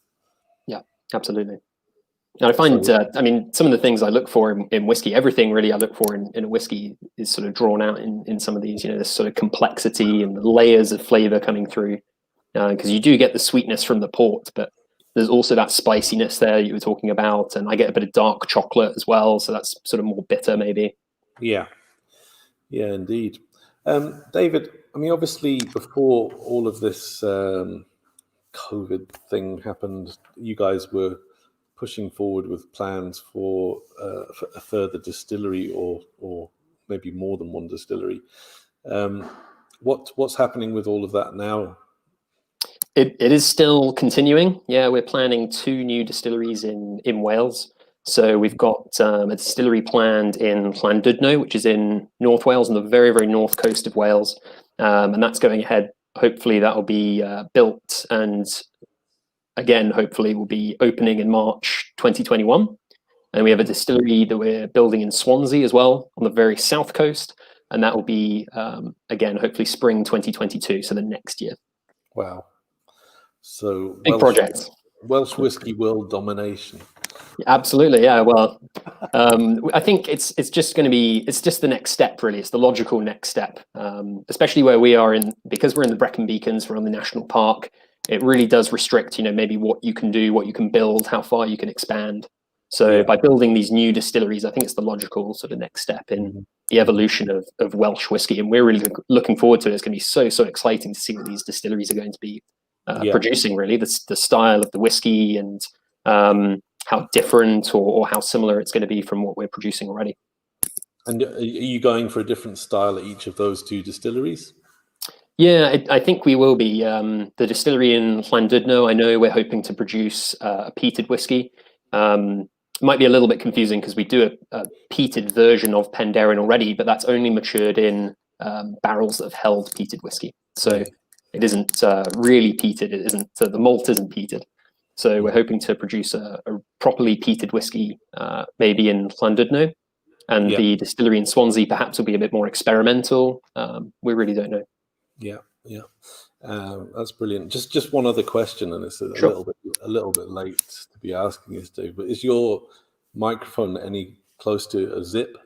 Yeah, absolutely. And I find, some of the things I look for in whiskey, everything really I look for in a whiskey is sort of drawn out in some of these, this sort of complexity and the layers of flavor coming through. Because you do get the sweetness from the port, but there's also that spiciness there you were talking about. And I get a bit of dark chocolate as well. So that's sort of more bitter, maybe. Yeah, indeed. David, obviously before all of this COVID thing happened, you guys were pushing forward with plans for a further distillery or maybe more than one distillery. What's happening with all of that now? It is still continuing. Yeah, we're planning 2 new distilleries in Wales. So we've got a distillery planned in Llandudno, which is in North Wales, on the very, very north coast of Wales. And that's going ahead. Hopefully that will be built and again, hopefully will be opening in March 2021. And we have a distillery that we're building in Swansea as well, on the very south coast. And that will be, again, hopefully spring 2022, so the next year. Wow. So big projects. Welsh whiskey world domination. Absolutely, yeah. Well, I think it's just going to be, it's just the next step, really. It's the logical next step, especially where we are because we're in the Brecon Beacons, we're on the national park. It really does restrict, maybe what you can do, what you can build, how far you can expand. So by building these new distilleries, I think it's the logical sort of next step in the evolution of Welsh whiskey. And we're really looking forward to it. It's going to be so exciting to see what these distilleries are going to be producing, really, the style of the whiskey and how different or how similar it's going to be from what we're producing already. And are you going for a different style at each of those 2 distilleries? Yeah, I think we will be. The distillery in Llandudno, I know we're hoping to produce a peated whiskey. It might be a little bit confusing because we do a peated version of Penderyn already, but that's only matured in barrels that have held peated whiskey. So it isn't really peated. It isn't. The malt isn't peated. So we're hoping to produce a properly peated whiskey, maybe in Llandudno, and the distillery in Swansea perhaps will be a bit more experimental. We really don't know. Yeah. That's brilliant. Just one other question, and it's a little bit late to be asking this, Dave. But is your microphone any close to a zip?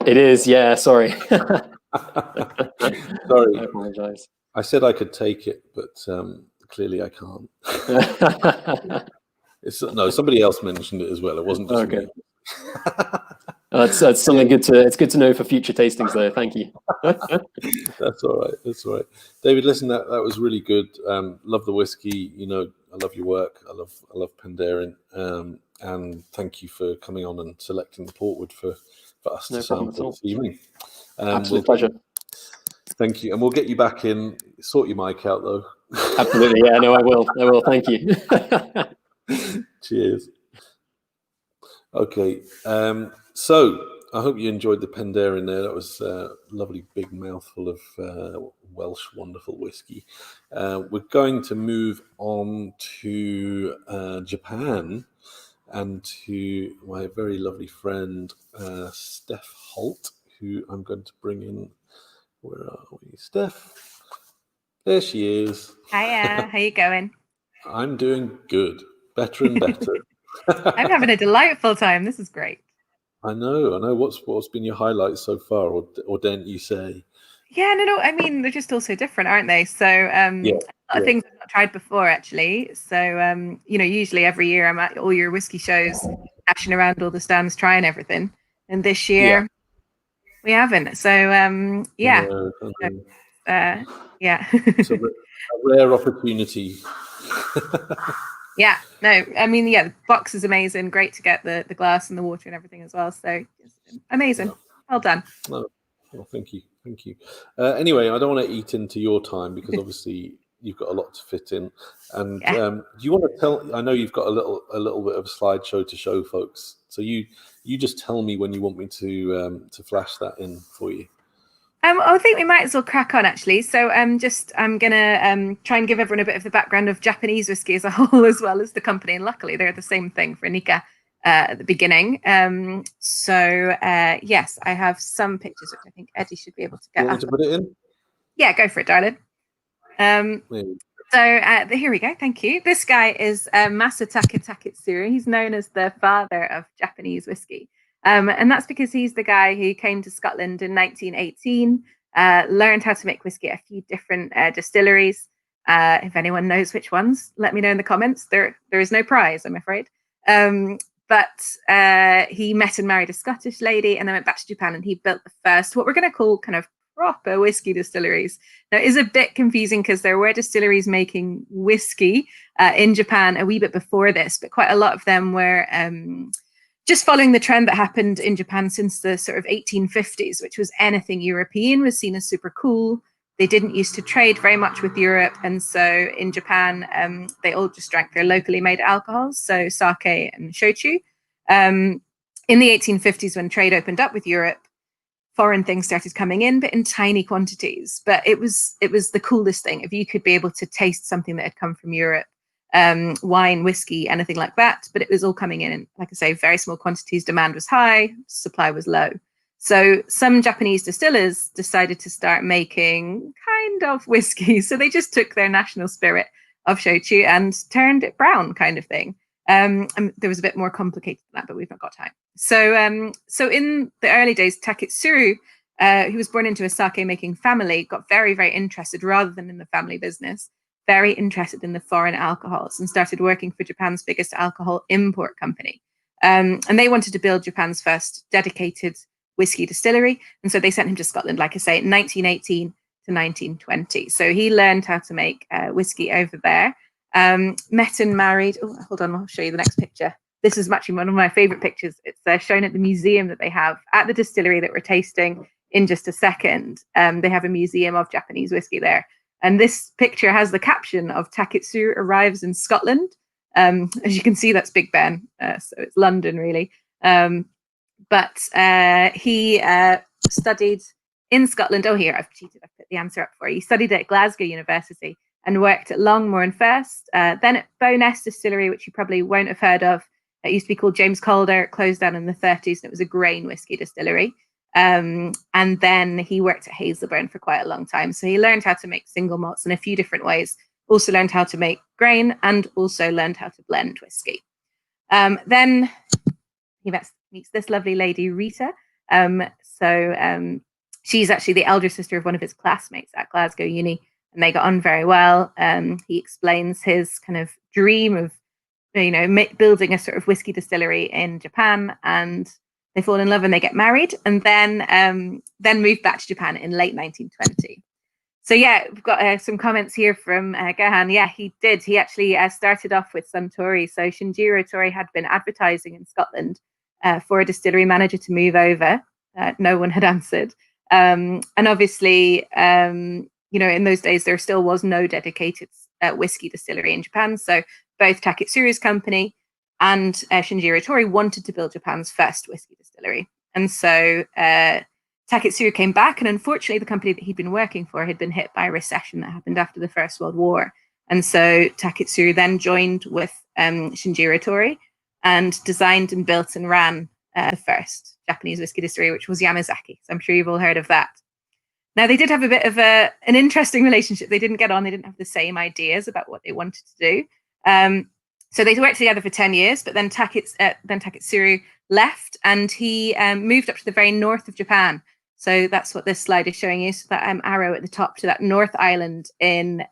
It is. Yeah. Sorry. Sorry. I apologize. I said I could take it, but clearly I can't. Somebody else mentioned it as well. It wasn't just me. That's something good to. It's good to know for future tastings, though. Thank you. That's all right. David, listen, that was really good. Love the whiskey. I love your work. I love Penderyn. And thank you for coming on and selecting the portwood for us to sample this evening. Absolute pleasure. Thank you, and we'll get you back in. Sort your mic out, though. Absolutely, yeah. No, I will. Thank you. Cheers. Okay, so I hope you enjoyed the Penderyn there. That was a lovely big mouthful of Welsh wonderful whiskey. We're going to move on to Japan and to my very lovely friend Steph Holt, who I'm going to bring in. Where are we, Steph? There she is. Hiya, how you going? I'm doing good, better and better. I'm having a delightful time. This is great. I know. What's been your highlights so far, or don't you say? Yeah, no. I mean, they're just all so different, aren't they? So, a lot of things I've not tried before, actually. So, usually every year I'm at all your whiskey shows, dashing around all the stands, trying everything. And this year we haven't. So, It's a rare opportunity. Yeah, no, I mean, yeah, the box is amazing. Great to get the glass and the water and everything as well. So amazing. Yeah. Well done. No, well, thank you, thank you. Anyway, I don't want to eat into your time because obviously you've got a lot to fit in. And Yeah. do you want to tell? I know you've got a little bit of a slideshow to show folks. So you just tell me when you want me to flash that in for you. I think we might as well crack on actually. So I'm gonna try and give everyone a bit of the background of Japanese whiskey as a whole, as well as the company. And luckily, they're the same thing for Nikka at the beginning. Yes, I have some pictures which I think Eddie should be able to get. You want me to put it in? Yeah, go for it, darling. Here we go. Thank you. This guy is Masataka Taketsuru. He's known as the father of Japanese whiskey. And that's because he's the guy who came to Scotland in 1918, learned how to make whiskey at a few different distilleries. If anyone knows which ones, let me know in the comments. There is no prize, I'm afraid. But he met and married a Scottish lady and then went back to Japan, and he built the first, what we're going to call kind of proper whiskey distilleries. Now, it is a bit confusing because there were distilleries making whiskey in Japan a wee bit before this, but quite a lot of them were just following the trend that happened in Japan since the sort of 1850s, which was anything European was seen as super cool. They didn't used to trade very much with Europe. And so in Japan, they all just drank their locally made alcohols, so sake and shochu. In the 1850s, when trade opened up with Europe, foreign things started coming in, but in tiny quantities. But it was the coolest thing if you could be able to taste something that had come from Europe. Wine, whiskey, anything like that. But it was all coming in, like I say, very small quantities. Demand was high, supply was low. So some Japanese distillers decided to start making kind of whiskey. So they just took their national spirit of shochu and turned it brown, kind of thing. And there was a bit more complicated than that, but we've not got time. So in the early days, Taketsuru, who was born into a sake making family, got very, very interested, rather than in the family business, very interested in the foreign alcohols, and started working for Japan's biggest alcohol import company. And they wanted to build Japan's first dedicated whiskey distillery. And so they sent him to Scotland, like I say, 1918 to 1920. So he learned how to make whiskey over there. Met and married. Oh, hold on, I'll show you the next picture. This is actually one of my favorite pictures. It's shown at the museum that they have at the distillery that we're tasting in just a second. They have a museum of Japanese whiskey there. And this picture has the caption of Taketsuru arrives in Scotland. As you can see, that's Big Ben. So it's London, really. But he studied in Scotland. Oh, here, I've cheated. I've put the answer up for you. He studied at Glasgow University and worked at Longmorn first, then at Bowness Distillery, which you probably won't have heard of. It used to be called James Calder. It closed down in the 30s, and it was a grain whiskey distillery. And then he worked at Hazelburn for quite a long time. So he learned how to make single malts in a few different ways, also learned how to make grain, and also learned how to blend whiskey. Then he meets this lovely lady, Rita. She's actually the elder sister of one of his classmates at Glasgow Uni, and they got on very well. He explains his kind of dream of, building a sort of whiskey distillery in Japan, and they fall in love and they get married, and then moved back to Japan in late 1920. So yeah, we've got some comments here from Gahan. Yeah, he did. He actually started off with Suntory. So Shinjiro Tori had been advertising in Scotland for a distillery manager to move over. No one had answered. And obviously, in those days, there still was no dedicated whiskey distillery in Japan. So both Taketsuru's company and Shinjiro Tori wanted to build Japan's first whiskey distillery. And so Taketsuru came back, and unfortunately the company that he'd been working for had been hit by a recession that happened after the First World War. And so Taketsuru then joined with Shinjiro Tori and designed and built and ran the first Japanese whiskey distillery, which was Yamazaki. So I'm sure you've all heard of that. Now, they did have a bit of an interesting relationship. They didn't get on. They didn't have the same ideas about what they wanted to do. So they worked together for 10 years, but then Taketsuru left, and he moved up to the very north of Japan. So that's what this slide is showing you. So that arrow at the top to that North Island in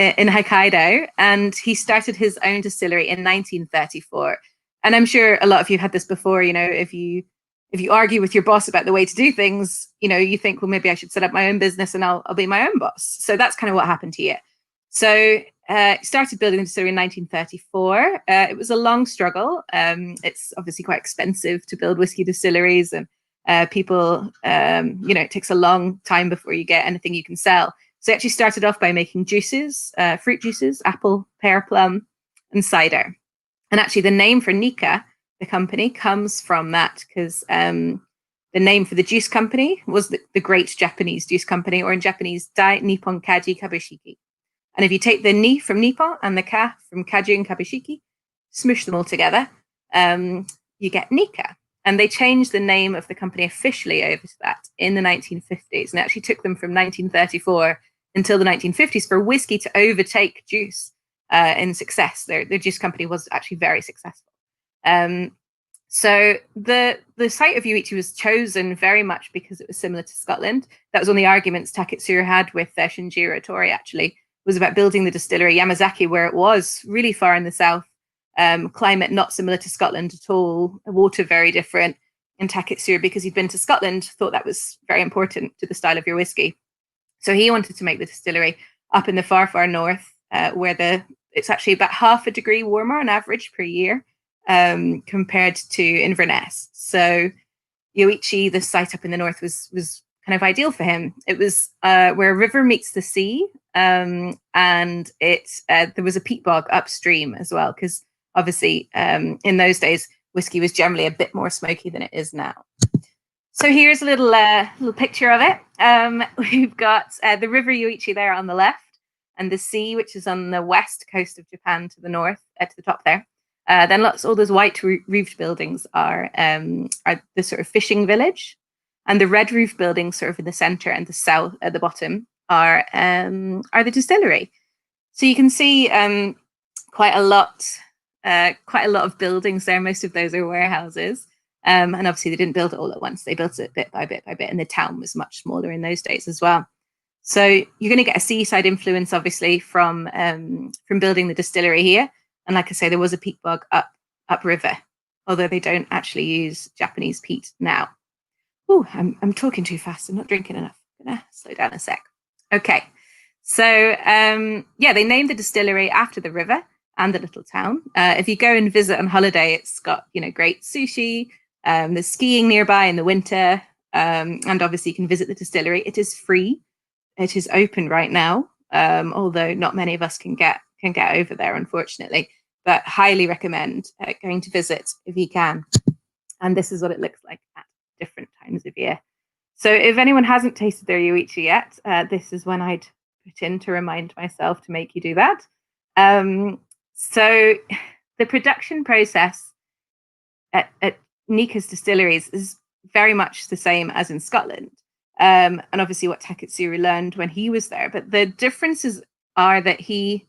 Hokkaido. And he started his own distillery in 1934. And I'm sure a lot of you had this before. If you argue with your boss about the way to do things, you think, well, maybe I should set up my own business and I'll be my own boss. So that's kind of what happened here. So started building the distillery in 1934. It was a long struggle. It's obviously quite expensive to build whiskey distilleries, and people, it takes a long time before you get anything you can sell. So it actually started off by making juices, fruit juices, apple, pear, plum, and cider. And actually the name for Nikka, the company, comes from that, because the name for the juice company was the Great Japanese Juice Company, or in Japanese, Dai Nippon Kaji Kabushiki. And if you take the ni from Nippon and the ka from Kaju and Kabushiki, smush them all together, you get Nikka. And they changed the name of the company officially over to that in the 1950s. And it actually took them from 1934 until the 1950s for whiskey to overtake juice in success. Their juice company was actually very successful. So the site of Uichi was chosen very much because it was similar to Scotland. That was one of the arguments Taketsuru had with Shinjiro Tori, actually, was about building the distillery Yamazaki, where it was really far in the south, climate not similar to Scotland at all, water very different. And Taketsuru, because he'd been to Scotland, thought that was very important to the style of your whiskey. So he wanted to make the distillery up in the far, far north, where it's actually about 0.5 degree warmer on average per year, compared to Inverness. So Yoichi, the site up in the north, was kind of ideal for him. It was where a river meets the sea, and there was a peat bog upstream as well, because obviously in those days whiskey was generally a bit more smoky than it is now. So here's a little picture of it. We've got the River Yoichi there on the left, and the sea, which is on the west coast of Japan to the north, to the top there. Then all those white roofed buildings are the sort of fishing village, and the red roof buildings sort of in the center and the south at the bottom are the distillery. So you can see quite a lot of buildings there. Most of those are warehouses. And obviously they didn't build it all at once. They built it bit by bit by bit, and the town was much smaller in those days as well. So you're going to get a seaside influence, obviously, from building the distillery here. And like I say, there was a peat bog upriver, although they don't actually use Japanese peat now. Oh, I'm talking too fast. I'm not drinking enough. I'm gonna slow down a sec. Okay, so they named the distillery after the river and the little town. If you go and visit on holiday, it's got great sushi. There's skiing nearby in the winter, and obviously you can visit the distillery. It is free. It is open right now, although not many of us can get over there, unfortunately. But highly recommend going to visit if you can. And this is what it looks like at different times of year. So if anyone hasn't tasted their Yoichi yet, this is when I'd put in to remind myself to make you do that. So the production process at Nikka's distilleries is very much the same as in Scotland. And obviously what Taketsuru learned when he was there. But the differences are that he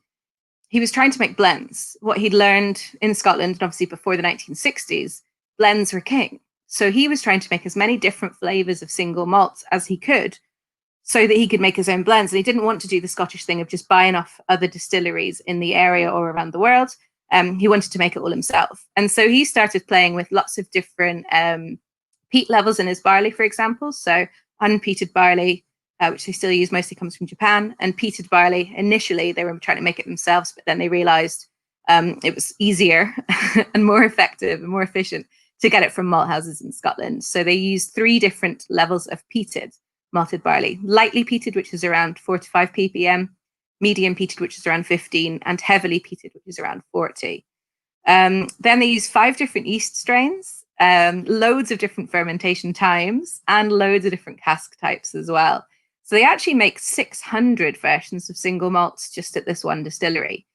was trying to make blends. What he'd learned in Scotland, and obviously before the 1960s, blends were king. So he was trying to make as many different flavors of single malts as he could so that he could make his own blends. And he didn't want to do the Scottish thing of just buying off other distilleries in the area or around the world. He wanted to make it all himself. And so he started playing with lots of different peat levels in his barley, for example. So unpeated barley, which they still use, mostly comes from Japan. And peated barley, initially, they were trying to make it themselves, but then they realized it was easier and more effective and more efficient to get it from malt houses in Scotland. So they used 3 different levels of peated malted barley. Lightly peated, which is around 4 to 5 ppm, medium peated, which is around 15, and heavily peated, which is around 40. Then they use 5 different yeast strains, loads of different fermentation times, and loads of different cask types as well. So they actually make 600 versions of single malts just at this one distillery,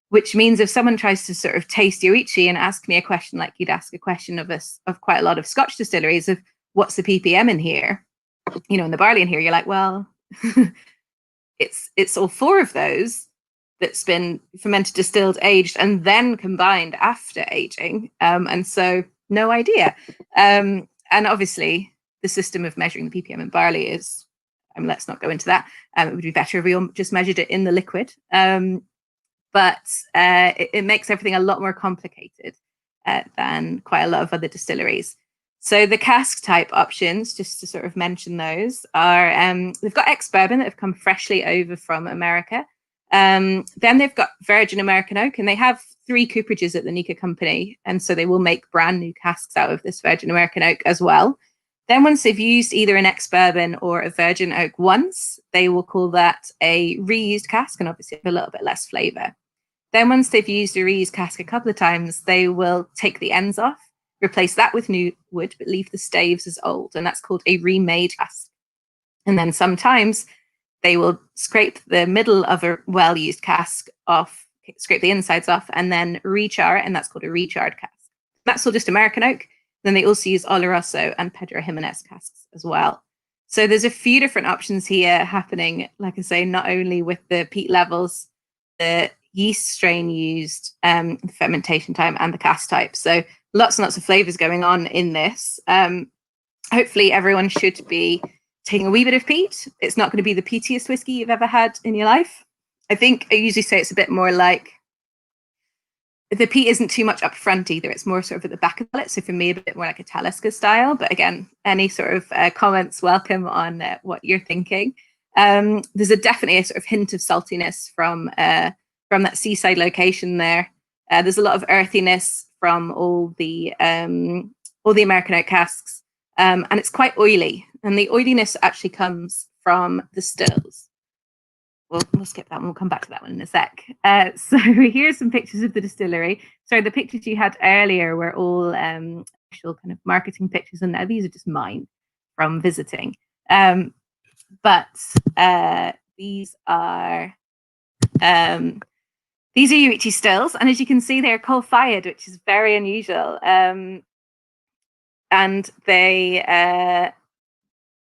which means if someone tries to sort of taste Yoichi and ask me a question like you'd ask a question of quite a lot of Scotch distilleries of what's the ppm in here, in the barley in here, you're like, well, it's all 4 of those that's been fermented, distilled, aged, and then combined after aging. And so no idea. And obviously the system of measuring the ppm in barley is, let's not go into that. It would be better if we all just measured it in the liquid. But it makes everything a lot more complicated than quite a lot of other distilleries. So the cask type options, just to sort of mention those, are we've got ex-bourbon that have come freshly over from America. Then they've got virgin American oak, and they have 3 cooperages at the Nika company, and so they will make brand new casks out of this virgin American oak as well. Then once they've used either an ex-bourbon or a virgin oak once, they will call that a reused cask, and obviously have a little bit less flavor. Then once they've used a reused cask a couple of times, they will take the ends off, replace that with new wood, but leave the staves as old, and that's called a remade cask. And then sometimes they will scrape the middle of a well-used cask off, scrape the insides off, and then rechar it, and that's called a recharred cask. That's all just American oak. Then they also use Oloroso and Pedro Jimenez casks as well. So there's a few different options here happening, like I say, not only with the peat levels, the yeast strain used, fermentation time, and the cask type. So lots and lots of flavors going on in this. Hopefully everyone should be taking a wee bit of peat. It's not going to be the peatiest whiskey you've ever had in your life. I think I usually say it's a bit more like, the peat isn't too much up front either. It's more sort of at the back of it. So for me, a bit more like a Talisker style. But again, any sort of comments welcome on what you're thinking. There's definitely a sort of hint of saltiness from that seaside location there. There's a lot of earthiness from all the American oak casks, and it's quite oily. And the oiliness actually comes from the stills. We'll skip that one. We'll come back to that one in a sec. So here's some pictures of the distillery. So the pictures you had earlier were all actual kind of marketing pictures, and now these are just mine from visiting. But these are Yoichi stills, and as you can see, they're coal-fired, which is very unusual. And they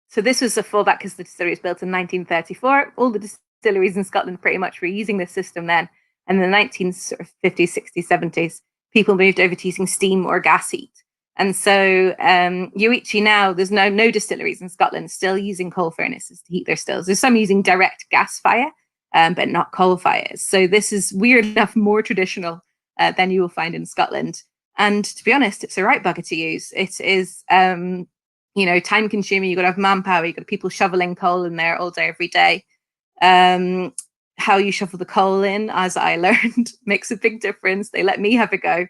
so this was a fallback because the distillery was built in 1934. All the distilleries in Scotland pretty much were using this system then. And in the 1950s, 60s, 70s, people moved over to using steam or gas heat. And so Yoichi now, there's no distilleries in Scotland still using coal furnaces to heat their stills. There's some using direct gas fire, but not coal fires. So this is weird enough more traditional than you will find in Scotland. And to be honest, it's a right bugger to use. It is, time consuming. You've got to have manpower. You've got people shoveling coal in there all day, every day. How you shovel the coal in, as I learned, makes a big difference. They let me have a go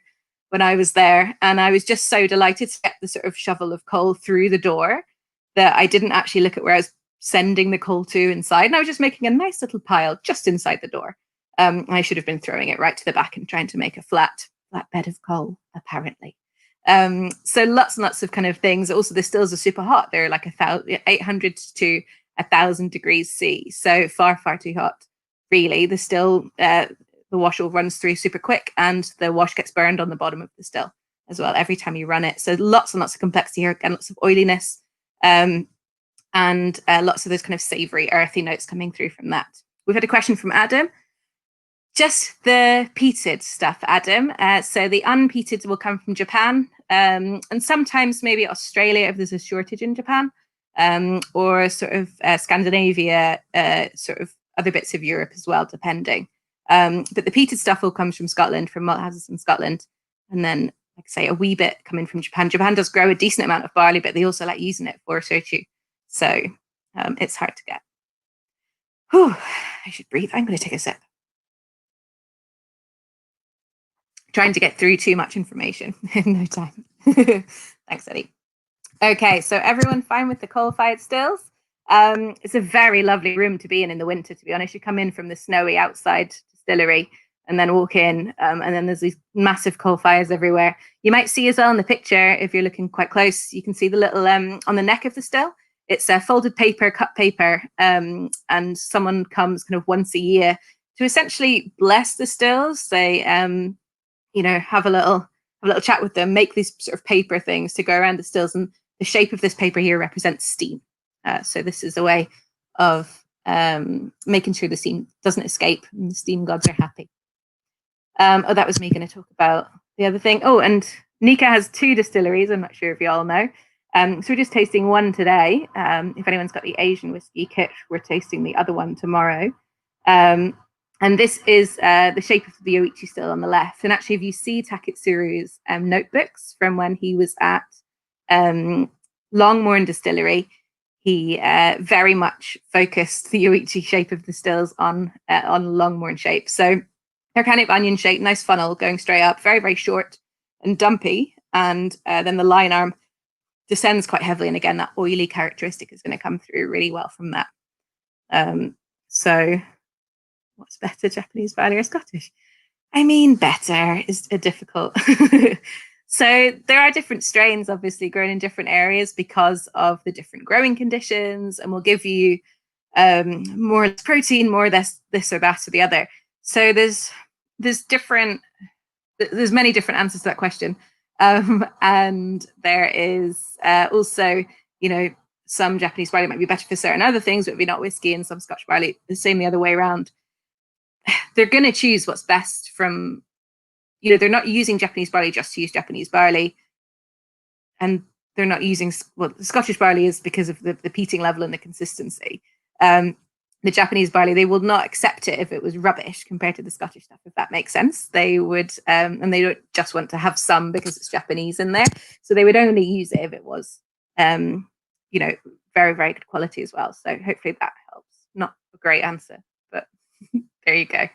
when I was there, and I was just so delighted to get the sort of shovel of coal through the door that I didn't actually look at where I was sending the coal to inside, and I was just making a nice little pile just inside the door. I should have been throwing it right to the back and trying to make a flat bed of coal, apparently. So lots and lots of kind of things. Also, the stills are super hot. They're like 800 to 1,000 degrees C. So far, far too hot, really. The still, the wash all runs through super quick, and the wash gets burned on the bottom of the still as well every time you run it. So lots and lots of complexity here, and lots of oiliness, and lots of those kind of savory, earthy notes coming through from that. We've had a question from Adam. Just the peated stuff, Adam. So the unpeated will come from Japan, and sometimes maybe Australia if there's a shortage in Japan, or sort of Scandinavia, sort of other bits of Europe as well, depending. But the peated stuff all comes from Scotland, from malt houses in Scotland, and then, like I say, a wee bit coming from Japan. Japan does grow a decent amount of barley, but they also like using it for soju, so it's hard to get. Whew, I should breathe. I'm going to take a sip. Trying to get through too much information in no time. Thanks, Eddie. Okay, so everyone fine with the coal-fired stills? It's a very lovely room to be in the winter, to be honest. You come in from the snowy outside distillery and then walk in, and then there's these massive coal fires everywhere. You might see as well in the picture, if you're looking quite close, you can see the little, on the neck of the still, it's folded paper, cut paper, and someone comes kind of once a year to essentially bless the stills. They, have a little chat with them, make these sort of paper things to go around the stills, and the shape of this paper here represents steam. So this is a way of making sure the steam doesn't escape and the steam gods are happy. That was me going to talk about the other thing. Oh, and Nika has 2 distilleries. I'm not sure if you all know. So we're just tasting one today. If anyone's got the Asian whiskey kit, we're tasting the other one tomorrow. And this is the shape of the Yoichi still on the left. And actually, if you see Taketsuru's notebooks from when he was at Longmorn Distillery, he very much focused the Yoichi shape of the stills on Longmorn shape. So they're kind of onion shaped, nice funnel going straight up, very, very short and dumpy. And then the line arm descends quite heavily. And again, that oily characteristic is going to come through really well from that. So what's better, Japanese barley or Scottish? I mean, better is a difficult. So there are different strains, obviously, grown in different areas because of the different growing conditions, and will give you more protein, more this or that or the other. So there's many different answers to that question, and there is also, some Japanese barley might be better for certain other things, but maybe not whiskey, and some Scotch barley the same the other way around. They're going to choose what's best from. They're not using Japanese barley just to use Japanese barley. And they're not using, the Scottish barley is because of the peating level and the consistency. The Japanese barley, they will not accept it if it was rubbish compared to the Scottish stuff, if that makes sense. They would, and they don't just want to have some because it's Japanese in there. So they would only use it if it was, very, very good quality as well. So hopefully that helps. Not a great answer, but there you go.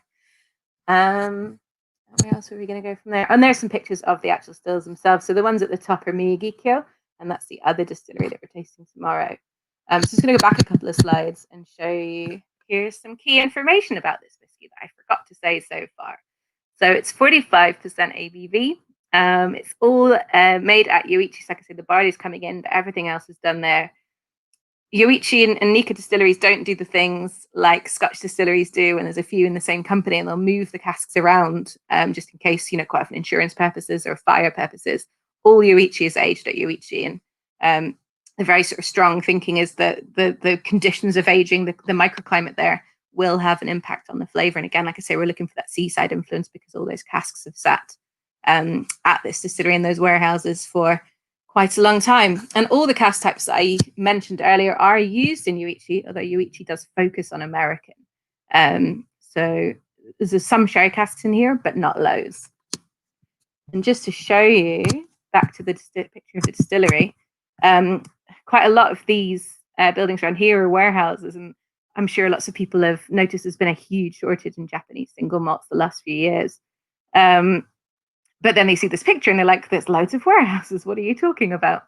Where else are we going to go from there? And there's some pictures of the actual stills themselves. So the ones at the top are Miyagikyo, and that's the other distillery that we're tasting tomorrow. So I'm just going to go back a couple of slides and show you. Here's some key information about this whiskey that I forgot to say so far. So it's 45% ABV. It's all made at Yoichi. Like I said, the barley's coming in, but everything else is done there. Yoichi and Nika distilleries don't do the things like Scotch distilleries do, and there's a few in the same company, and they'll move the casks around just in case, quite often insurance purposes or fire purposes. All Yoichi is aged at Yoichi, and the very sort of strong thinking is that the conditions of aging, the microclimate there will have an impact on the flavor. And again, like I say, we're looking for that seaside influence because all those casks have sat at this distillery in those warehouses for quite a long time. And all the cask types that I mentioned earlier are used in Yoichi, although Yoichi does focus on American. So there's some sherry casks in here, but not loads. And just to show you, back to the picture of the distillery, quite a lot of these buildings around here are warehouses, and I'm sure lots of people have noticed there's been a huge shortage in Japanese single malts the last few years. But then they see this picture and they're like, there's loads of warehouses. What are you talking about?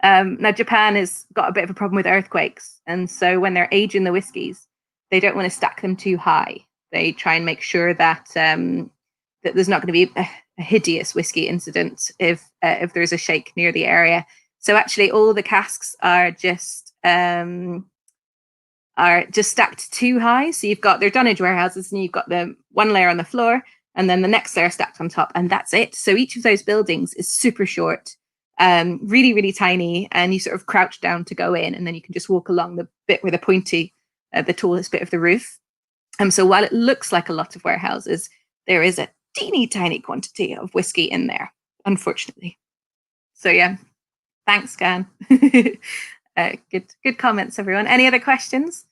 Now, Japan has got a bit of a problem with earthquakes. And so when they're aging the whiskies, they don't want to stack them too high. They try and make sure that that there's not going to be a hideous whiskey incident if there's a shake near the area. So actually all the casks are just stacked too high. So you've got their dunnage warehouses and you've got the one layer on the floor, and then the next layer stacked on top, and that's it. So each of those buildings is super short, really, really tiny, and you sort of crouch down to go in, and then you can just walk along the bit with a pointy, the tallest bit of the roof. So while it looks like a lot of warehouses, there is a teeny tiny quantity of whiskey in there, unfortunately. So yeah, thanks, Gan. Good comments, everyone. Any other questions?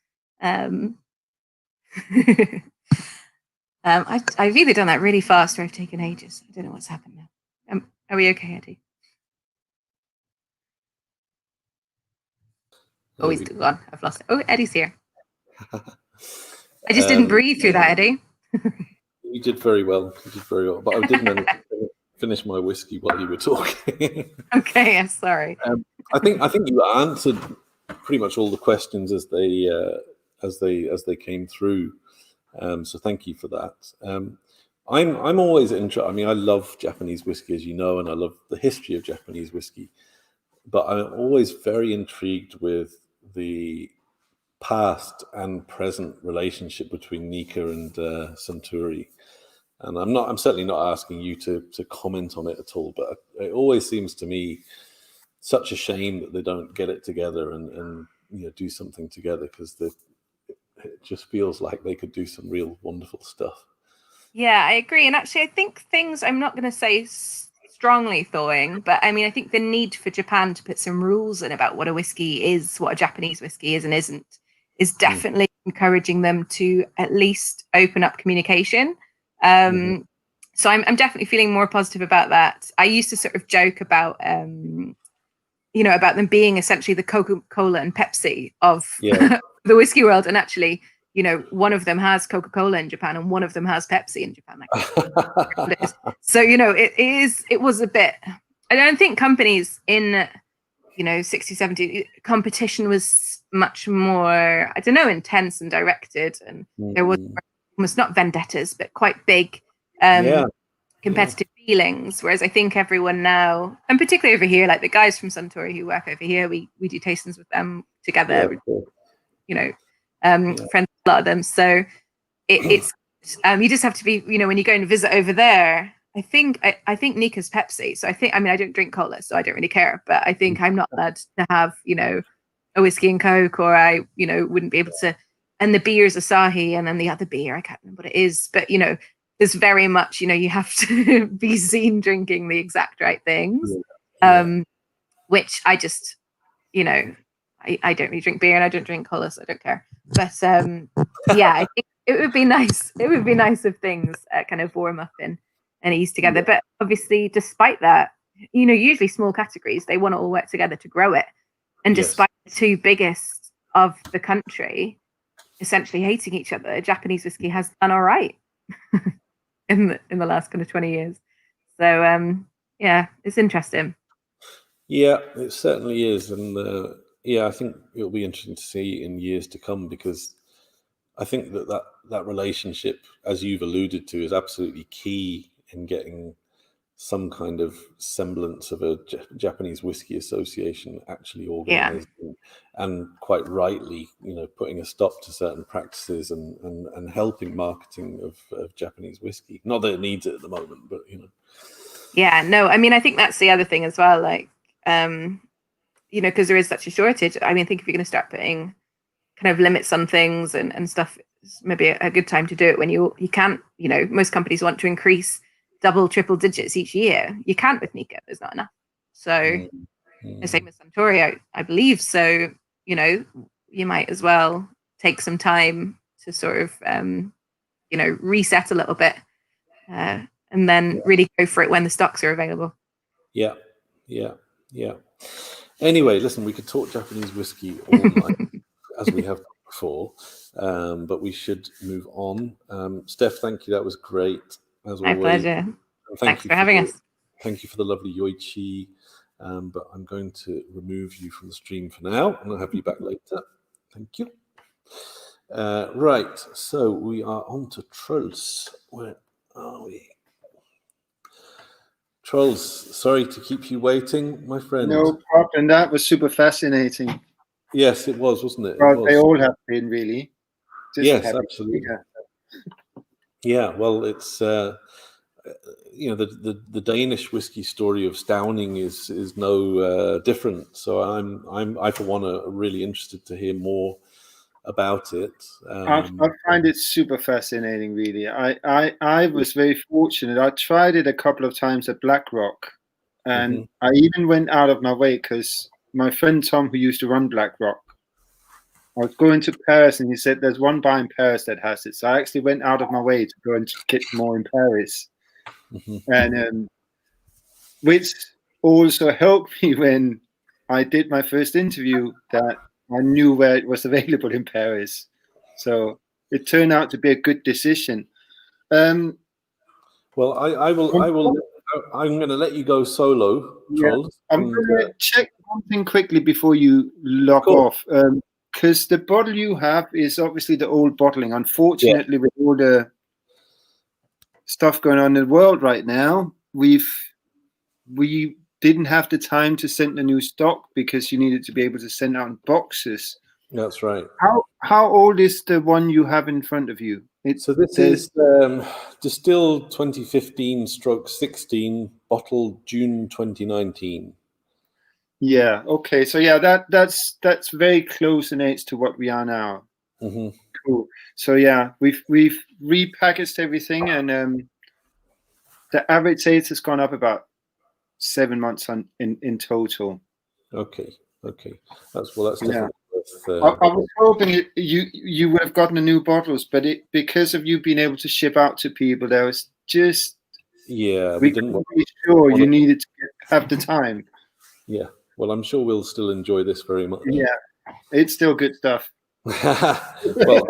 I've either done that really fast or I've taken ages. I don't know what's happened now. Are we okay, Eddie? Oh, he's gone. I've lost it. Oh, Eddie's here. I just didn't breathe through that, Eddie. You did very well. But I did manage to finish my whiskey while you were talking. Okay, I'm sorry. I think you answered pretty much all the questions as they came through. So thank you for that. I'm always interested. I mean, I love Japanese whiskey, as you know, and I love the history of Japanese whiskey. But I'm always very intrigued with the past and present relationship between Nika and Suntory. And I'm certainly not asking you to comment on it at all. But it always seems to me such a shame that they don't get it together and do something together, because it just feels like they could do some real wonderful stuff. Yeah, I agree. And actually, I think things, I'm not going to say strongly thawing, but I mean, I think the need for Japan to put some rules in about what a whiskey is, what a Japanese whiskey is and isn't, is definitely encouraging them to at least open up communication. So I'm definitely feeling more positive about that. I used to sort of joke about, about them being essentially the Coca-Cola and Pepsi of Yeah. the whiskey world. And actually, one of them has Coca-Cola in Japan and one of them has Pepsi in Japan. So, it was a bit, I don't think companies in, 60, 70, competition was much more, I don't know, intense and directed. And there was almost not vendettas, but quite big competitive feelings. Whereas I think everyone now, and particularly over here, like the guys from Suntory who work over here, we do tastings with them together, friends with a lot of them. So it's you just have to be, when you go and visit over there, I think Nika's Pepsi. So I don't drink cola, so I don't really care. But I think I'm not allowed to have, a whiskey and Coke, or I, wouldn't be able to. And the beer's Asahi, and then the other beer, I can't remember what it is. But, there's very much, you have to be seen drinking the exact right things, which I just, I don't really drink beer and I don't drink cola, so I don't care. But I think it would be nice. It would be nice if things kind of warm up and ease together. But obviously, despite that, usually small categories, they want to all work together to grow it. And despite the two biggest of the country essentially hating each other, Japanese whiskey has done all right in the last kind of 20 years. So it's interesting. Yeah, it certainly is. And I think it'll be interesting to see in years to come, because I think that relationship, as you've alluded to, is absolutely key in getting some kind of semblance of a Japanese Whiskey Association actually organized, and quite rightly, putting a stop to certain practices and helping marketing of Japanese whiskey. Not that it needs it at the moment, but Yeah, no, I think that's the other thing as well. Like, because there is such a shortage. I think if you're going to start putting kind of limits on things and stuff, it's maybe a good time to do it when you can't. Most companies want to increase double, triple digits each year. You can't with Nika. There's not enough. So the same as Suntory, I believe. So you might as well take some time to sort of reset a little bit, and then really go for it when the stocks are available. Yeah. Anyway, listen, we could talk Japanese whiskey all night as we have before, but we should move on. Steph, thank you. That was great. As My always. pleasure. Thanks for having us. Thank you for the lovely Yoichi. But I'm going to remove you from the stream for now, and I'll have you back later. Thank you. Right, so we are on to Trolls. Where are we? Trolls, sorry to keep you waiting, my friend. No problem. That was super fascinating. Yes, it was, wasn't it? Well, they all have been, really. Yes, absolutely. Yeah, well, it's the Danish whiskey story of Stauning is no different. So I for one are really interested to hear more about it. I find it super fascinating, really. I was very fortunate. I tried it a couple of times at BlackRock, and I even went out of my way because my friend Tom, who used to run BlackRock, I was going to Paris, and he said there's one bar in Paris that has it. So I actually went out of my way to go and get more in Paris, and which also helped me when I did my first interview, that I knew where it was available in Paris. So it turned out to be a good decision. Well, I will. I'm going to let you go solo, Trolls. I'm going to check one thing quickly before you log off. Because the bottle you have is obviously the old bottling. Unfortunately, with all the stuff going on in the world right now, we didn't have the time to send the new stock because you needed to be able to send out in boxes. That's right. How old is the one you have in front of you? So this is distilled 2015/16, bottled June 2019. Yeah. Okay. So that's very close in age to what we are now. Cool. So we've repackaged everything, and the average age has gone up about 7 months in total. Okay. That's definitely. I was hoping you would have gotten the new bottles, but because of you being able to ship out to people, there was just we didn't be sure you needed to have the time. Yeah. Well, I'm sure we'll still enjoy this very much. Yeah, it's still good stuff. Well,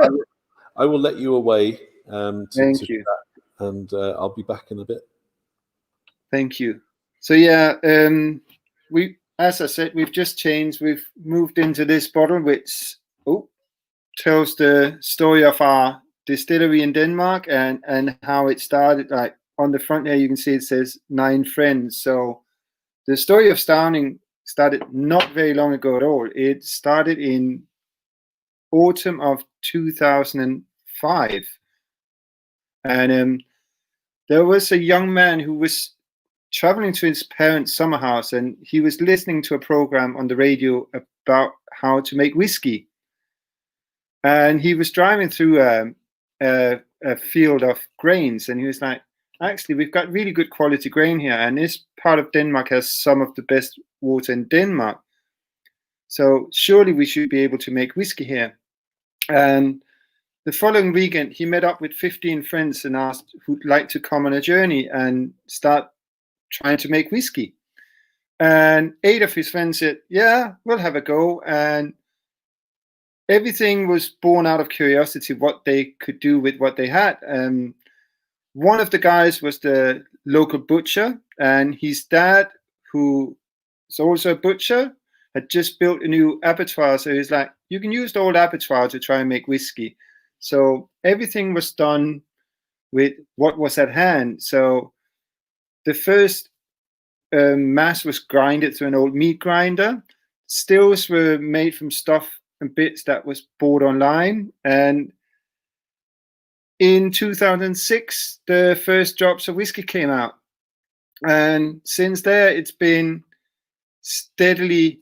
I will let you away. Thank you. And I'll be back in a bit. Thank you. So yeah, as I said, we've just changed. We've moved into this bottle, which tells the story of our distillery in Denmark and how it started. Like on the front here, you can see it says 9 friends. So the story of Stauning started not very long ago at all. It started in autumn of 2005, and there was a young man who was traveling to his parents' summer house, and he was listening to a program on the radio about how to make whiskey. And he was driving through a field of grains, and he was like, actually, we've got really good quality grain here, and this part of Denmark has some of the best water in Denmark. So surely we should be able to make whiskey here. And the following weekend, he met up with 15 friends and asked who'd like to come on a journey and start trying to make whiskey. And 8 of his friends said, yeah, we'll have a go. And everything was born out of curiosity, what they could do with what they had. One of the guys was the local butcher, and his dad, who is also a butcher, had just built a new abattoir. So he's like, you can use the old abattoir to try and make whiskey. So everything was done with what was at hand. So the first mass was grinded through an old meat grinder. Stills were made from stuff and bits that was bought online. And in 2006, the first drops of whiskey came out. And since there, it's been steadily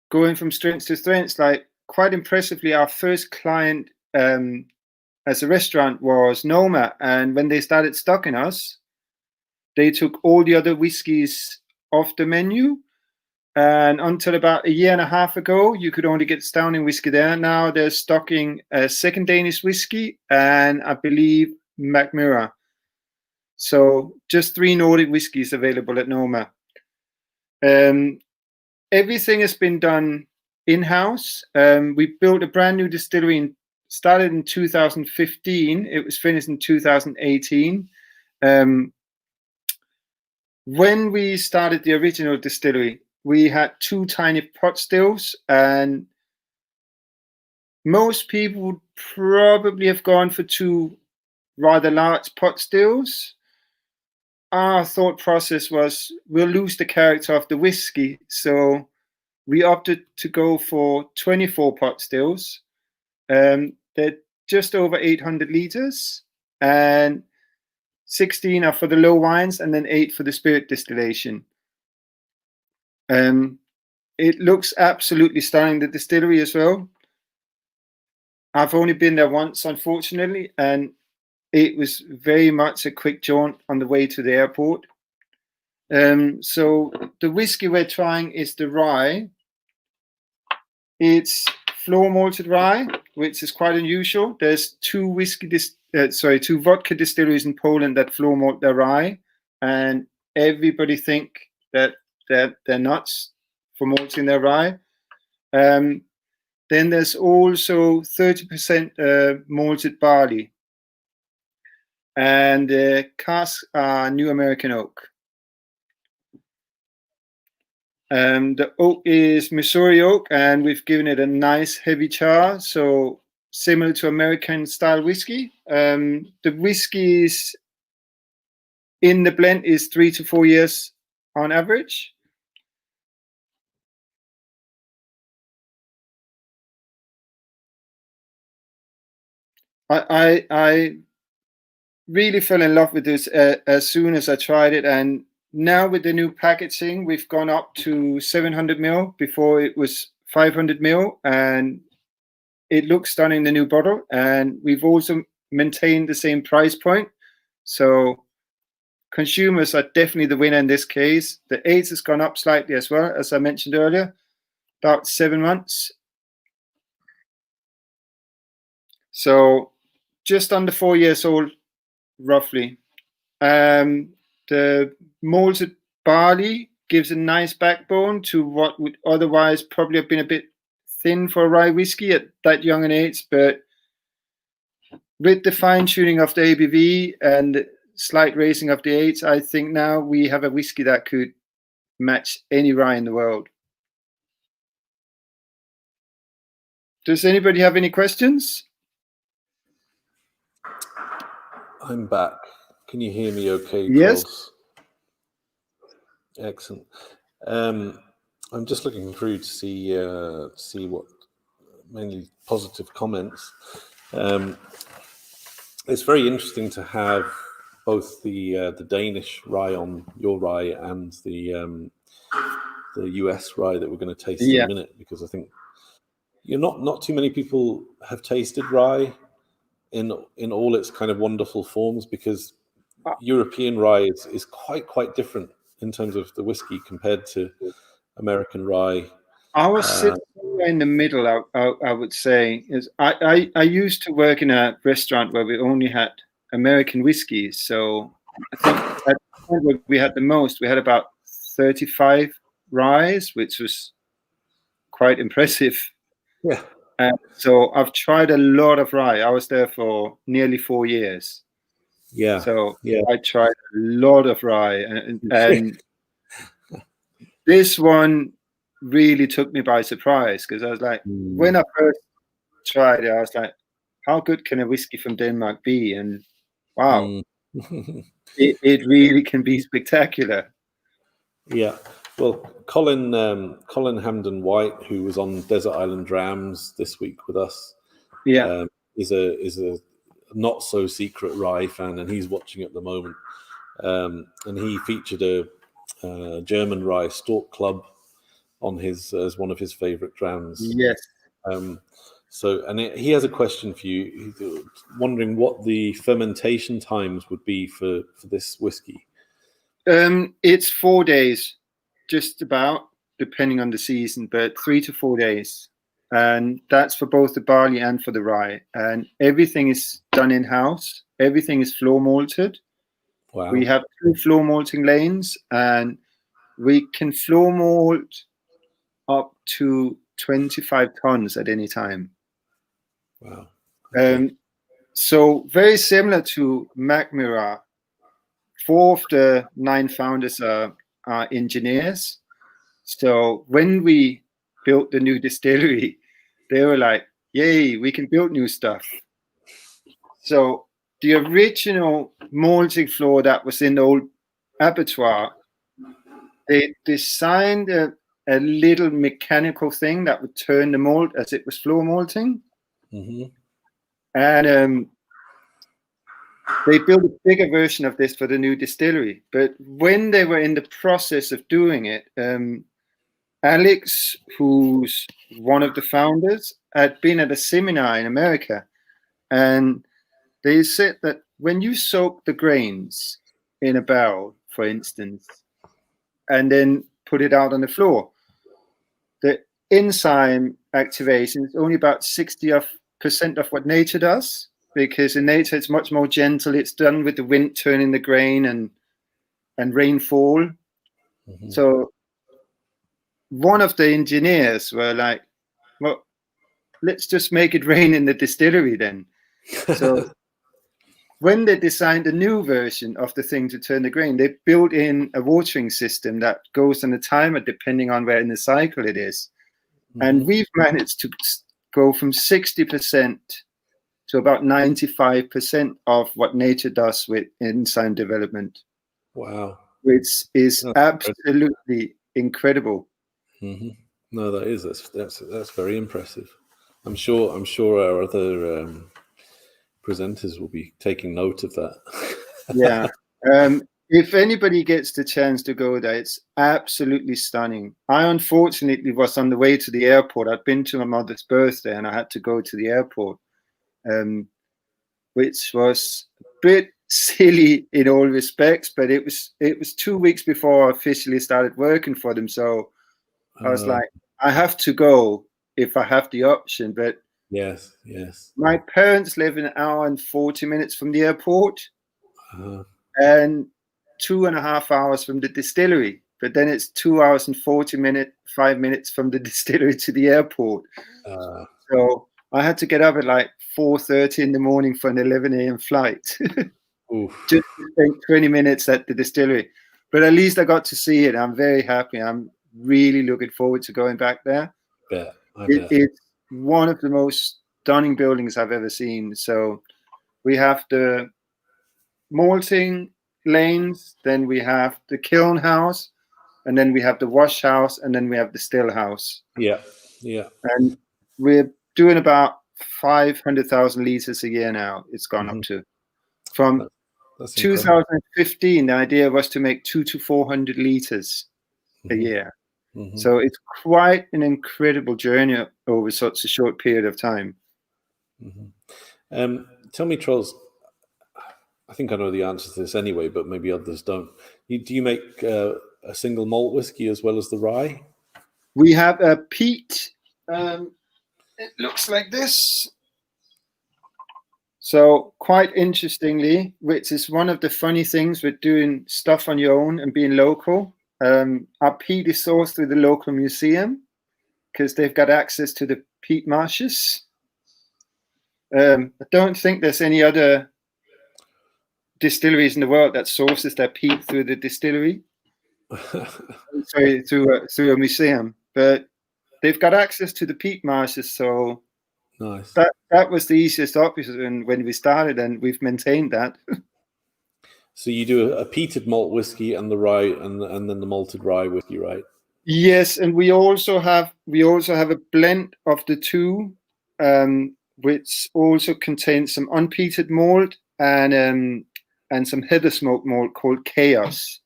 going from strength to strength. Like, quite impressively, our first client as a restaurant was Noma. And when they started stocking us, they took all the other whiskies off the menu. And until about 1.5 years ago, you could only get Stauning whiskey there. Now they're stocking a second Danish whiskey and I believe Macmillan. So just 3 Nordic whiskies available at Noma. Everything has been done in-house. We built a brand new distillery, started in 2015. It was finished in 2018. When we started the original distillery, we had 2 tiny pot stills, and most people would probably have gone for 2 rather large pot stills. Our thought process was, we'll lose the character of the whiskey, so we opted to go for 24 pot stills. They're just over 800 liters, and 16 are for the low wines, and then 8 for the spirit distillation. It looks absolutely stunning, the distillery as well. I've only been there once, unfortunately, and it was very much a quick jaunt on the way to the airport. So the whiskey we're trying is the rye. It's floor malted rye, which is quite unusual. There's 2 vodka distilleries in Poland that floor malt their rye, and everybody think that they're nuts for malting their rye. Then there's also 30% malted barley, and the casks are New American oak. The oak is Missouri oak, and we've given it a nice heavy char, so similar to American style whiskey. The whiskey is in the blend is 3 to 4 years on average. I really fell in love with this as soon as I tried it, and now with the new packaging, we've gone up to 700 ml. Before it was 500 ml, and it looks stunning, the new bottle. And we've also maintained the same price point, so consumers are definitely the winner in this case. The age has gone up slightly as well, as I mentioned earlier, about 7 months. So just under 4 years old, roughly. The malted barley gives a nice backbone to what would otherwise probably have been a bit thin for a rye whiskey at that young an age. But with the fine tuning of the ABV and slight raising of the age, I think now we have a whiskey that could match any rye in the world. Does anybody have any questions? I'm back. Can you hear me okay, Yes. Charles? Excellent. I'm just looking through to see what mainly positive comments. It's very interesting to have both the Danish rye on your rye and the US rye that we're going to taste in a minute, because I think not too many people have tasted rye in all its kind of wonderful forms, because European rye is quite different in terms of the whiskey compared to American rye. I was sitting in the middle. I would say is I used to work in a restaurant where we only had American whiskeys. So I think at the point where we had the most, we had about 35 ryes, which was quite impressive. Yeah. So I've tried a lot of rye. I was there for nearly 4 years. Yeah. So I tried a lot of rye, and this one really took me by surprise, because I was like, when I first tried it, I was like, how good can a whiskey from Denmark be? And wow, it really can be spectacular. Yeah. Well, Colin Hamden White, who was on Desert Island Drams this week with us, is a not so secret rye fan, and he's watching at the moment. And he featured a German rye, Stork Club, on his as one of his favorite drams. Yes. He has a question for you. He's wondering what the fermentation times would be for this whiskey. It's 4 days, just about, depending on the season, but 3 to 4 days. And that's for both the barley and for the rye. And everything is done in-house. Everything is floor malted. Wow. We have 2 floor malting lanes, and we can floor malt up to 25 tons at any time. Wow. Okay. So very similar to Macmillan. 4 of the 9 founders are engineers. So when we built the new distillery, they were like, yay, we can build new stuff. So the original malting floor that was in the old abattoir, they designed a little mechanical thing that would turn the malt as it was floor malting. Mm-hmm. And they built a bigger version of this for the new distillery. But when they were in the process of doing it, Alex, who's one of the founders, had been at a seminar in America. And they said that when you soak the grains in a barrel, for instance, and then put it out on the floor, the enzyme activation is only about 60% of what nature does, because in nature it's much more gentle. It's done with the wind turning the grain and rainfall. Mm-hmm. So one of the engineers were like, well, let's just make it rain in the distillery then. So when they designed a new version of the thing to turn the grain, they built in a watering system that goes on a timer depending on where in the cycle it is. Mm-hmm. And we've managed to go from 60% to about 95% of what nature does with enzyme development. Wow. Which is absolutely incredible. Mm-hmm. No, that's very impressive. I'm sure our other presenters will be taking note of that. Yeah. If anybody gets the chance to go there, it's absolutely stunning. I unfortunately was on the way to the airport. I'd been to my mother's birthday and I had to go to the airport, which was a bit silly in all respects, but it was 2 weeks before I officially started working for them. So I was like, I have to go if I have the option. But yes. My parents live an hour and 40 minutes from the airport and 2.5 hours from the distillery. but then it's 2 hours and 5 minutes from the distillery to the airport. So I had to get up at like 4:30 in the morning for an 11 a.m. flight. Just to spend 20 minutes at the distillery. But at least I got to see it. I'm very happy. I'm really looking forward to going back there. I bet. It's one of the most stunning buildings I've ever seen. So we have the malting lanes, then we have the kiln house, and then we have the wash house, and then we have the still house. Yeah. And we're doing about 500,000 liters a year now. It's gone up to. From 2015, the idea was to make 200 to 400 liters a year. So it's quite an incredible journey over such a short period of time. Tell me, Trolls, I think I know the answer to this anyway, but maybe others don't. Do you make a single malt whiskey as well as the rye? We have a peat. It looks like this. So quite interestingly, which is one of the funny things with doing stuff on your own and being local, our peat is sourced through the local museum because they've got access to the peat marshes. I don't think there's any other distilleries in the world that sources their peat through the distillery. Sorry, through a museum, but they've got access to the peat marshes, so nice. That was the easiest option when we started, and we've maintained that. So you do a peated malt whiskey and the rye, and then the malted rye whiskey, right? Yes, and we also have a blend of the two, which also contains some unpeated malt and some heather smoke malt called Chaos.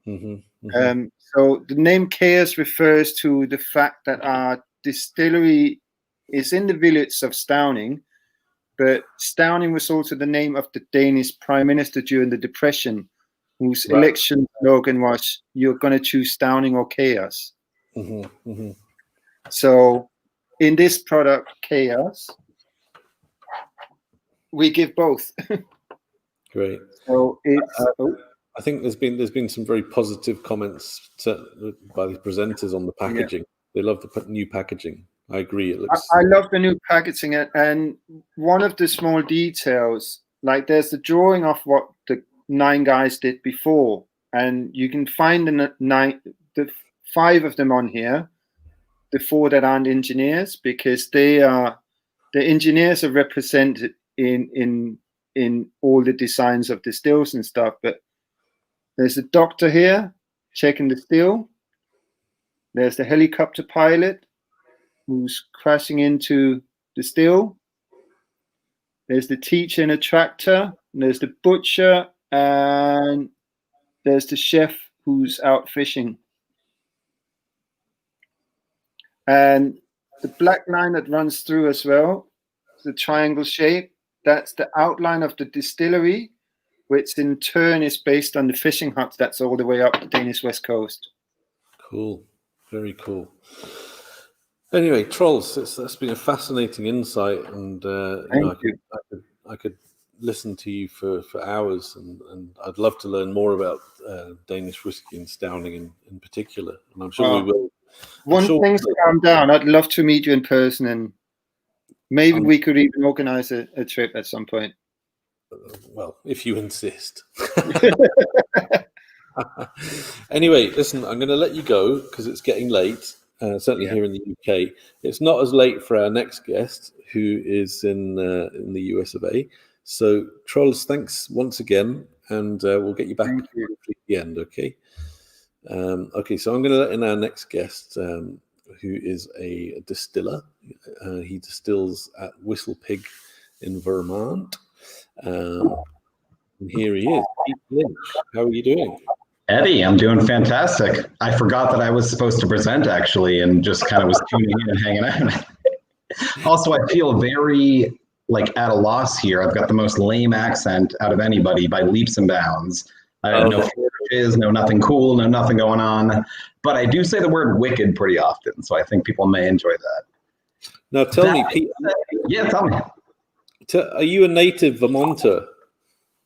So the name Chaos refers to the fact that our distillery is in the village of Stauning, but Stauning was also the name of the Danish prime minister during the Depression, whose election slogan was, "You're going to choose Stauning or Chaos." So in this product, Chaos, we give both. Great. So it's... I think there's been some very positive comments by the presenters on the packaging. They love the new packaging. I agree. It looks. I love the new packaging, and one of the small details, like there's the drawing of what the 9 guys did before, and you can find the 5 of them on here, the 4 that aren't engineers, because the engineers are represented in all the designs of the stills and stuff. But there's a doctor here checking the still. There's the helicopter pilot who's crashing into the still. There's the teacher in a tractor. And there's the butcher, and there's the chef who's out fishing. And the black line that runs through as well, the triangle shape, that's the outline of the distillery, which in turn is based on the fishing huts that's all the way up the Danish west coast. Cool. Very cool. Anyway, Trolls, that's been a fascinating insight, and I could listen to you for hours, and I'd love to learn more about Danish whiskey and Stauning in particular, and I'm sure we will. Once things calm down, I'd love to meet you in person, and maybe we could even organize a trip at some point. Well, if you insist. Anyway, listen, I'm going to let you go because it's getting late, certainly here in the UK. It's not as late for our next guest, who is in the US of A. So, Trolls, thanks once again, and we'll get you back at the end, okay? Okay, so I'm going to let in our next guest, who is a distiller. He distills at Whistle Pig in Vermont. And here he is, Pete Lynch. How are you doing? Eddie, I'm doing fantastic. I forgot that I was supposed to present, actually, and just kind of was tuning in and hanging out. Also, I feel very at a loss here. I've got the most lame accent out of anybody by leaps and bounds. I have no flourishes, no nothing cool, no nothing going on. But I do say the word wicked pretty often, so I think people may enjoy that. Now, tell me, Pete. Yeah, tell me. Are you a native Vermonter?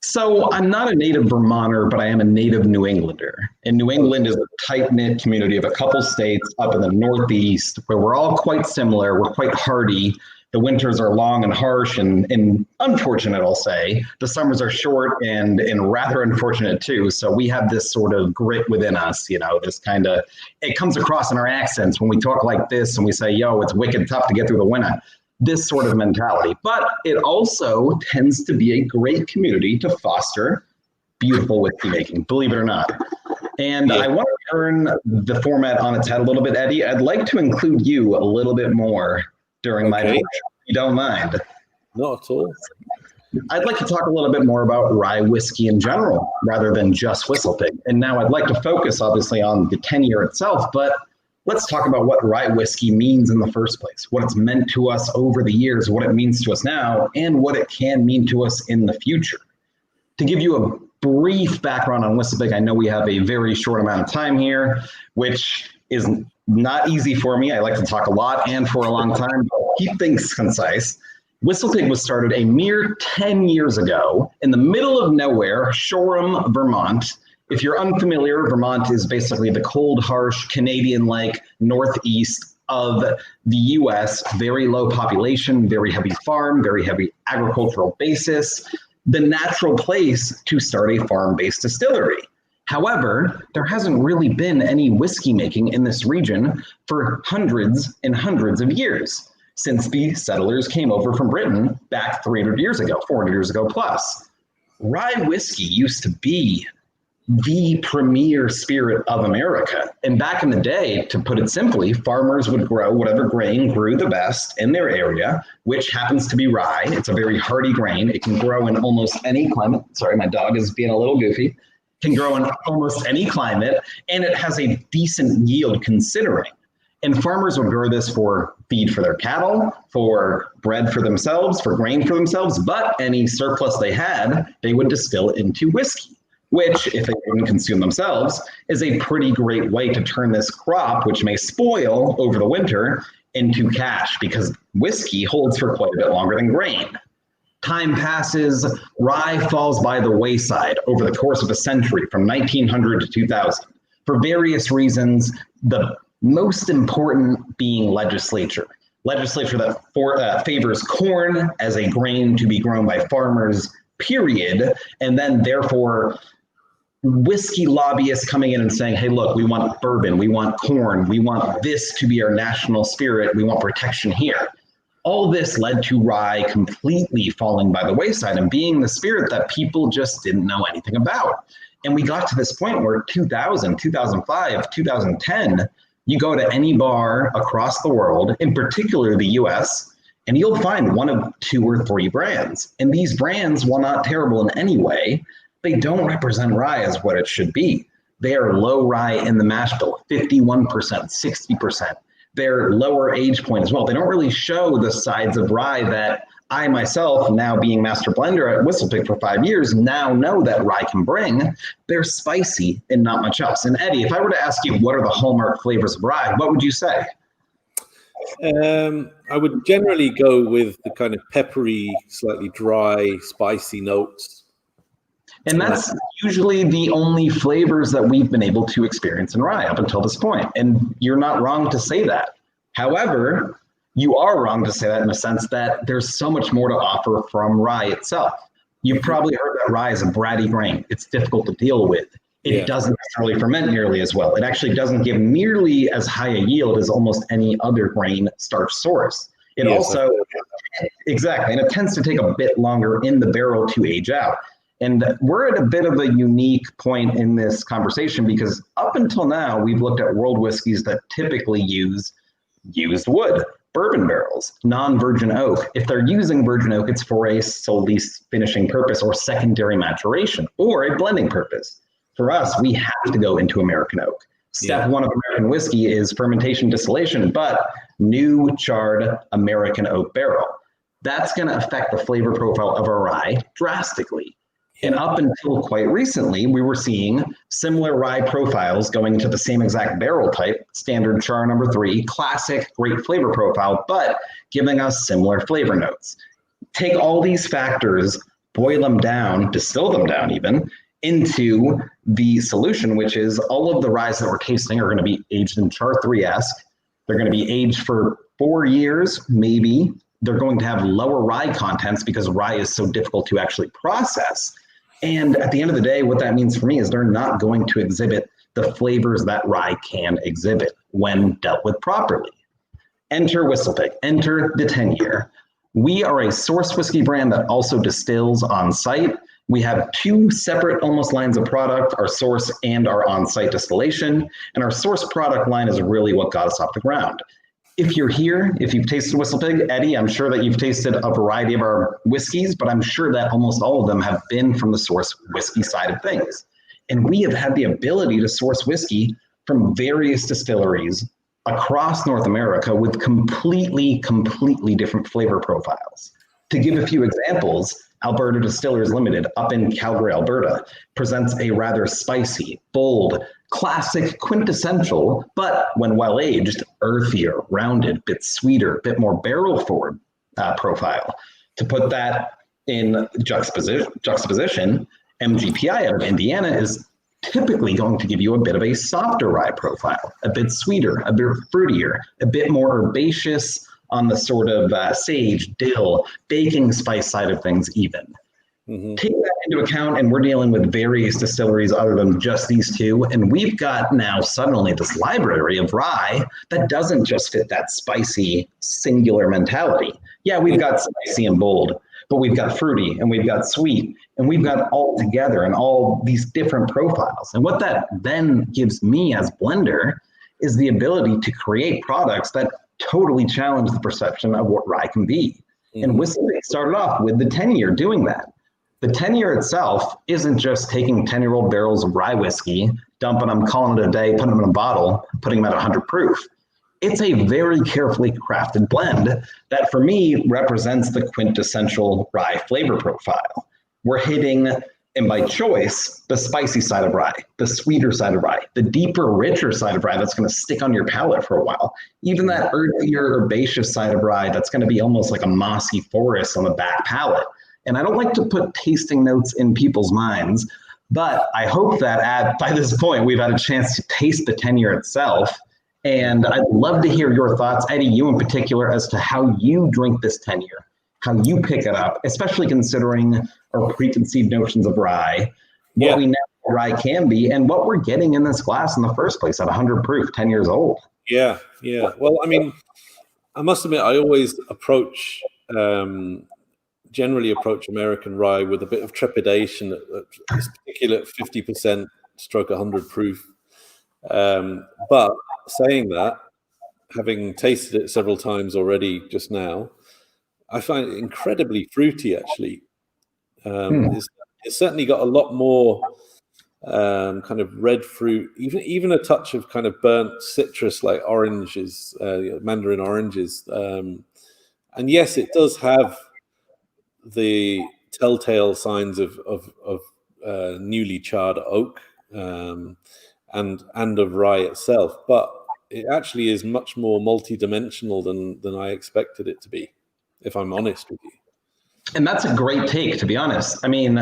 So I'm not a native Vermonter, but I am a native New Englander. And New England is a tight-knit community of a couple states up in the Northeast where we're all quite similar. We're quite hardy. The winters are long and harsh and unfortunate, I'll say. The summers are short and rather unfortunate too. So we have this sort of grit within us, just kind of, it comes across in our accents when we talk like this and we say, yo, it's wicked tough to get through the winter. This sort of mentality, but it also tends to be a great community to foster beautiful whiskey making, believe it or not. And I want to turn the format on its head a little bit, Eddie. I'd like to include you a little bit more during my portion, if you don't mind. Not at all. I'd like to talk a little bit more about rye whiskey in general, rather than just WhistlePig. And now I'd like to focus, obviously, on the tenure itself, but let's talk about what rye whiskey means in the first place, what it's meant to us over the years, what it means to us now, and what it can mean to us in the future. To give you a brief background on WhistlePig, I know we have a very short amount of time here, which is not easy for me. I like to talk a lot and for a long time, but keep things concise. WhistlePig was started a mere 10 years ago in the middle of nowhere, Shoreham, Vermont. If you're unfamiliar, Vermont is basically the cold, harsh, Canadian-like northeast of the US, very low population, very heavy farm, very heavy agricultural basis, the natural place to start a farm-based distillery. However, there hasn't really been any whiskey making in this region for hundreds and hundreds of years since the settlers came over from Britain back 300 years ago, 400 years ago plus. Rye whiskey used to be the premier spirit of America. And back in the day, to put it simply, farmers would grow whatever grain grew the best in their area, which happens to be rye. It's a very hardy grain. It can grow in almost any climate. Sorry, my dog is being a little goofy. Can grow in almost any climate, and it has a decent yield considering. And farmers would grow this for feed for their cattle, for bread for themselves, for grain for themselves, but any surplus they had, they would distill into whiskey, which, if they wouldn't consume themselves, is a pretty great way to turn this crop, which may spoil over the winter, into cash, because whiskey holds for quite a bit longer than grain. Time passes, rye falls by the wayside over the course of a century from 1900 to 2000. For various reasons, the most important being legislature. Legislature that favors corn as a grain to be grown by farmers, period, and then therefore whiskey lobbyists coming in and saying, hey, look, we want bourbon, we want corn, we want this to be our national spirit, we want protection here. All this led to rye completely falling by the wayside and being the spirit that people just didn't know anything about. And we got to this point where 2000, 2005, 2010, you go to any bar across the world, in particular the US, and you'll find one of 2 or 3 brands. And these brands, while not terrible in any way, they don't represent rye as what it should be. They are low rye in the mash bill, 51%, 60%. They're lower age point as well. They don't really show the sides of rye that I myself, now being master blender at WhistlePig for 5 years, now know that rye can bring. They're spicy and not much else. And Eddie, if I were to ask you what are the hallmark flavors of rye, what would you say? I would generally go with the kind of peppery, slightly dry, spicy notes. And that's usually the only flavors that we've been able to experience in rye up until this point. And you're not wrong to say that. However, you are wrong to say that in the sense that there's so much more to offer from rye itself. You've probably heard that rye is a bratty grain. It's difficult to deal with. It doesn't necessarily ferment nearly as well. It actually doesn't give nearly as high a yield as almost any other grain starch source. It also, exactly, and it tends to take a bit longer in the barrel to age out. And we're at a bit of a unique point in this conversation because up until now, we've looked at world whiskeys that typically use used wood, bourbon barrels, non-virgin oak. If they're using virgin oak, it's for a solely finishing purpose or secondary maturation or a blending purpose. For us, we have to go into American oak. Step one of American whiskey is fermentation distillation, but new charred American oak barrel. That's going to affect the flavor profile of a rye drastically. And up until quite recently, we were seeing similar rye profiles going into the same exact barrel type, standard char number 3, classic, great flavor profile, but giving us similar flavor notes. Take all these factors boil them down, distill them down even, into the solution, which is all of the ryes that we're tasting are going to be aged in Char 3-esque. They're going to be aged for 4 years, maybe. They're going to have lower rye contents because rye is so difficult to actually process. And at the end of the day, what that means for me is they're not going to exhibit the flavors that rye can exhibit when dealt with properly. Enter WhistlePig, enter the 10-year. We are a source whiskey brand that also distills on site. We have 2 separate almost lines of product, our source and our on-site distillation. And our source product line is really what got us off the ground. If you're here, if you've tasted WhistlePig, Eddie, I'm sure that you've tasted a variety of our whiskeys, but I'm sure that almost all of them have been from the source whiskey side of things. And we have had the ability to source whiskey from various distilleries across North America with completely different flavor profiles. To give a few examples, Alberta Distillers Limited up in Calgary, Alberta, presents a rather spicy, bold, classic, quintessential, but when well aged, earthier, rounded, bit sweeter, bit more barrel forward profile. To put that in juxtaposition, MGPI out of Indiana is typically going to give you a bit of a softer rye profile, a bit sweeter, a bit fruitier, a bit more herbaceous on the sort of sage, dill, baking spice side of things even. Take that into account, and we're dealing with various distilleries other than just these 2. And we've got now suddenly this library of rye that doesn't just fit that spicy, singular mentality. Yeah, we've got spicy and bold, but we've got fruity and we've got sweet and we've got all together and all these different profiles. And what that then gives me as blender is the ability to create products that totally challenge the perception of what rye can be. And WhistlePig started off with the 10-year doing that. The 10-year itself isn't just taking 10-year-old barrels of rye whiskey, dumping them, calling it a day, putting them in a bottle, putting them at 100 proof. It's a very carefully crafted blend that for me represents the quintessential rye flavor profile. We're hitting, and by choice, the spicy side of rye, the sweeter side of rye, the deeper, richer side of rye that's going to stick on your palate for a while. Even that earthier, herbaceous side of rye that's going to be almost like a mossy forest on the back palate. And I don't like to put tasting notes in people's minds, but I hope that by this point, we've had a chance to taste the 10-year itself. And I'd love to hear your thoughts, Eddie, you in particular, as to how you drink this 10-year, how you pick it up, especially considering our preconceived notions of rye, what we know rye can be, and what we're getting in this glass in the first place at 100 proof, 10 years old. Yeah. Well, I mean, I must admit, I always generally approach American rye with a bit of trepidation, particularly at 50% stroke 100 proof. But saying that, having tasted it several times already just now, I find it incredibly fruity, actually. It's certainly got a lot more kind of red fruit, even a touch of kind of burnt citrus like oranges, mandarin oranges. And yes, it does have the telltale signs of newly charred oak and of rye itself, but it actually is much more multi-dimensional than I expected it to be, if I'm honest with you. And that's a great take, to be honest. I mean,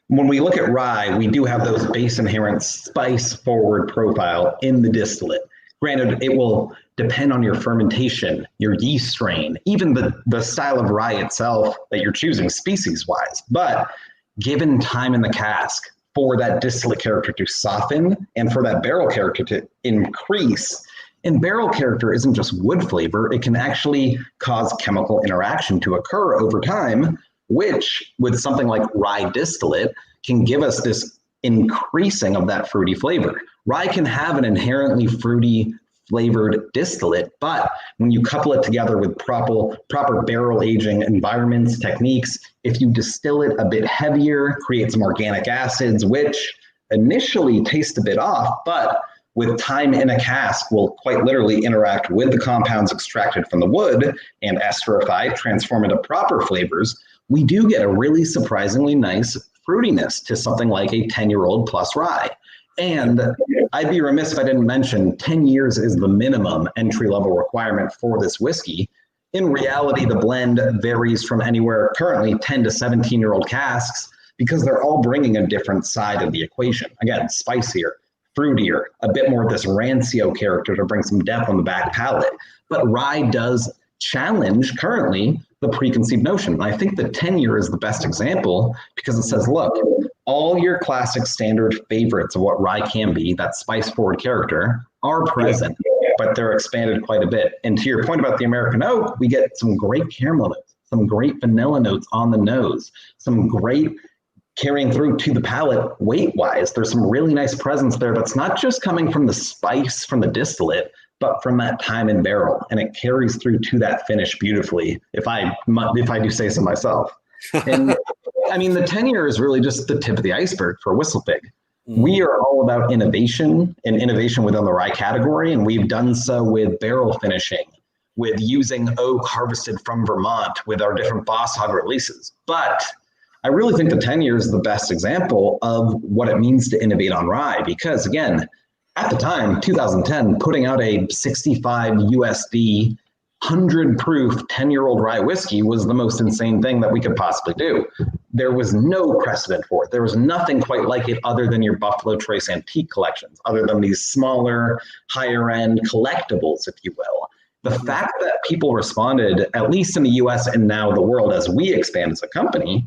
when we look at rye, we do have those base inherent spice forward profile in the distillate. Granted, it will depend on your fermentation, your yeast strain, even the style of rye itself that you're choosing species-wise. But given time in the cask for that distillate character to soften and for that barrel character to increase, and barrel character isn't just wood flavor, it can actually cause chemical interaction to occur over time, which with something like rye distillate can give us this increasing of that fruity flavor. Rye can have an inherently fruity flavored distillate, but when you couple it together with proper barrel aging environments, techniques, if you distill it a bit heavier, create some organic acids, which initially taste a bit off, but with time in a cask will quite literally interact with the compounds extracted from the wood and esterify, transform into proper flavors, we do get a really surprisingly nice fruitiness to something like a 10-year-old plus rye. And I'd be remiss if I didn't mention 10 years is the minimum entry-level requirement for this whiskey. In reality, the blend varies from anywhere currently 10 to 17-year-old casks because they're all bringing a different side of the equation. Again, spicier, fruitier, a bit more of this rancio character to bring some depth on the back palate. But rye does challenge currently the preconceived notion. And I think the 10-year is the best example because it says, look, all your classic standard favorites of what rye can be, that spice forward character, are present, but they're expanded quite a bit. And to your point about the American oak, we get some great caramel notes, some great vanilla notes on the nose, some great carrying through to the palate weight-wise. There's some really nice presence there that's not just coming from the spice from the distillate, but from that time in barrel, and it carries through to that finish beautifully, if I do say so myself. And I mean, the 10-year is really just the tip of the iceberg for WhistlePig. We are all about innovation and innovation within the rye category, and we've done so with barrel finishing, with using oak harvested from Vermont with our different Boss Hog releases. But I really think the 10-year is the best example of what it means to innovate on rye, because again, at the time, 2010, putting out a 65 USD 100 proof 10-year-old rye whiskey was the most insane thing that we could possibly do. There was no precedent for it. There was nothing quite like it other than your Buffalo Trace antique collections, other than these smaller, higher end collectibles, if you will. The fact that people responded, at least in the US and now the world as we expand as a company,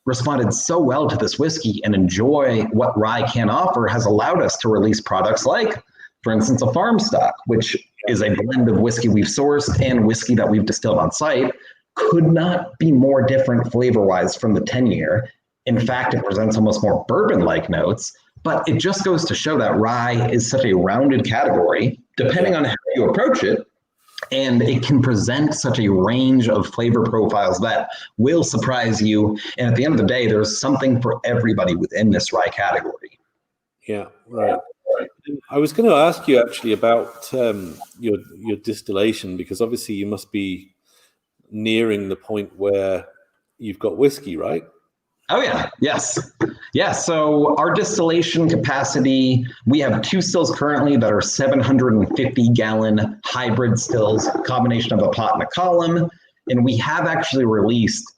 responded so well to this whiskey and enjoy what rye can offer has allowed us to release products like, for instance, a farm stock, which is a blend of whiskey we've sourced and whiskey that we've distilled on site, could not be more different flavor-wise from the 10-year. In fact, it presents almost more bourbon-like notes, but it just goes to show that rye is such a rounded category, depending on how you approach it, and it can present such a range of flavor profiles that will surprise you. And at the end of the day, there's something for everybody within this rye category. Yeah, right. I was going to ask you actually about your distillation, because obviously you must be nearing the point where you've got whiskey, right? Oh yeah, yes. Yeah, so our distillation capacity, we have 2 stills currently that are 750-gallon hybrid stills, combination of a pot and a column. And we have actually released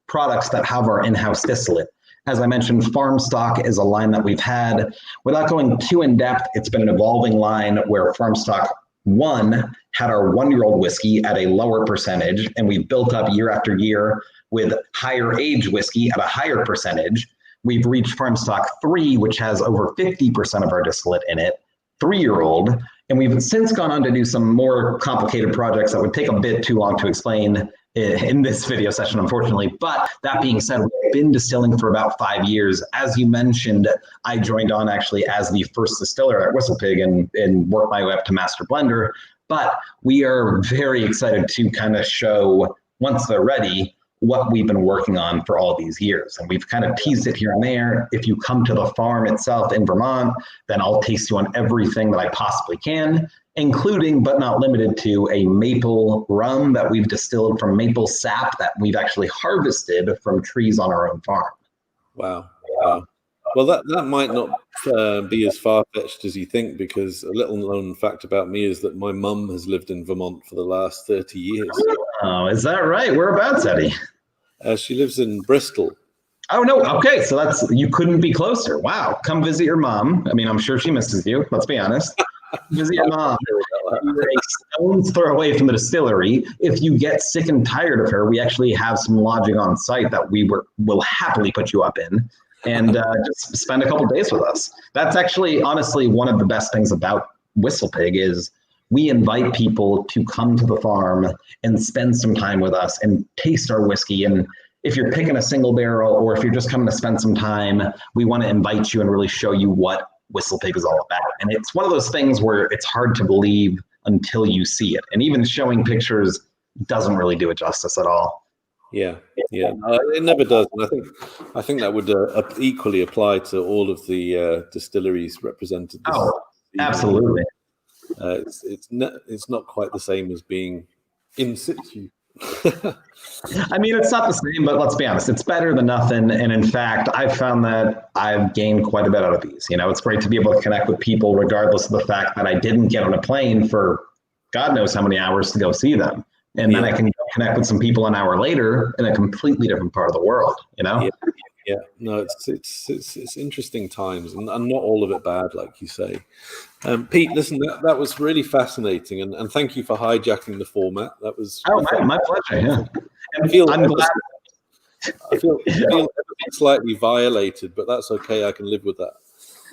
products that have our in-house distillate. As I mentioned, farm stock is a line that we've had. Without going too in-depth, it's been an evolving line where farm stock 1 had our 1-year-old whiskey at a lower percentage, and we've built up year after year with higher age whiskey at a higher percentage. We've reached farm stock 3, which has over 50% of our distillate in it, 3-year-old. And we've since gone on to do some more complicated projects that would take a bit too long to explain in this video session, unfortunately. But that being said, we've been distilling for about 5 years. As you mentioned, I joined on actually as the first distiller at WhistlePig and worked my way up to master blender. But we are very excited to kind of show, once they're ready, what we've been working on for all these years. And we've kind of teased it here and there. If you come to the farm itself in Vermont, then I'll taste you on everything that I possibly can, including but not limited to a maple rum that we've distilled from maple sap that we've actually harvested from trees on our own farm. Wow. Wow. Well, that might not be as far-fetched as you think, because a little known fact about me is that my mum has lived in Vermont for the last 30 years. Oh, is that right? Whereabouts, Eddie? She lives in Bristol. Oh, no. Okay. So you couldn't be closer. Wow. Come visit your mom. I mean, I'm sure she misses you. Let's be honest. Visit your mom. You're a stone's throw away from the distillery. If you get sick and tired of her, we actually have some lodging on site that will happily put you up in. And just spend a couple days with us. That's actually, honestly, one of the best things about WhistlePig is we invite people to come to the farm and spend some time with us and taste our whiskey. And if you're picking a single barrel, or if you're just coming to spend some time, we want to invite you and really show you what WhistlePig is all about. And it's one of those things where it's hard to believe until you see it. And even showing pictures doesn't really do it justice at all. Yeah, it never does. And I think that would equally apply to all of the distilleries represented. Oh, absolutely. It's not quite the same as being in situ. I mean, it's not the same, but let's be honest, it's better than nothing. And in fact, I've found that I've gained quite a bit out of these. You know, it's great to be able to connect with people, regardless of the fact that I didn't get on a plane for God knows how many hours to go see them. And then I can connect with some people an hour later in a completely different part of the world, you know? Yeah, no, it's interesting times, and not all of it bad, like you say. Pete, listen, that was really fascinating, and thank you for hijacking the format. That was my pleasure. Yeah, I feel slightly violated, but that's okay. I can live with that.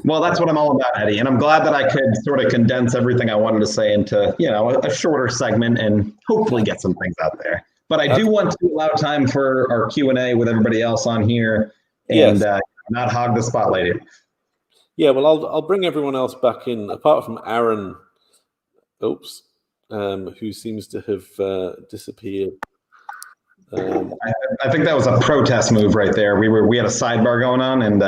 Well, that's what I'm all about, Eddie, and I'm glad that I could sort of condense everything I wanted to say into a shorter segment and hopefully get some things out there. But I do want to allow time for our Q&A with everybody else on here, and not hog the spotlight here. Yeah, well, I'll bring everyone else back in, apart from Aaron. Who seems to have disappeared. I think that was a protest move right there. We had a sidebar going on, and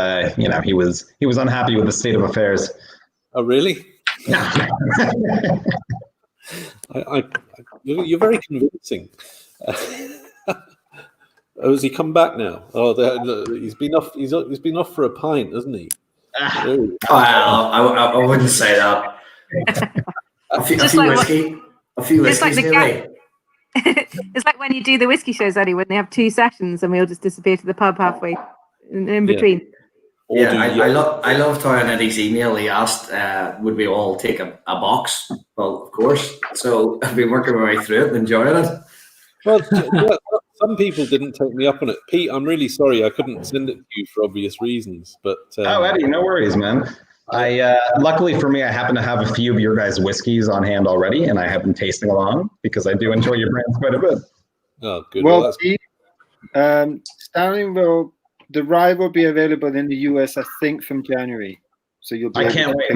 he was unhappy with the state of affairs. Oh, really? You're very convincing. Has he come back now? Oh, he's been off. He's been off for a pint, hasn't he? I wouldn't say that. A few whiskeys nearly. It's like when you do the whiskey shows, Eddie, when they have 2 sessions and we all just disappear to the pub halfway in between. Yeah, I loved how in Eddie's email he asked, would we all take a box? Well, of course. So I've been working my way through it and enjoying it. Well, some people didn't take me up on it. Pete, I'm really sorry I couldn't send it to you for obvious reasons. But Eddie, no worries, man. Luckily for me, I happen to have a few of your guys' whiskeys on hand already, and I have been tasting along because I do enjoy your brands quite a bit. Oh, good. Well, Pete, Stanley the rye will be available in the US, I think, from January. So you'll be. I can't wait.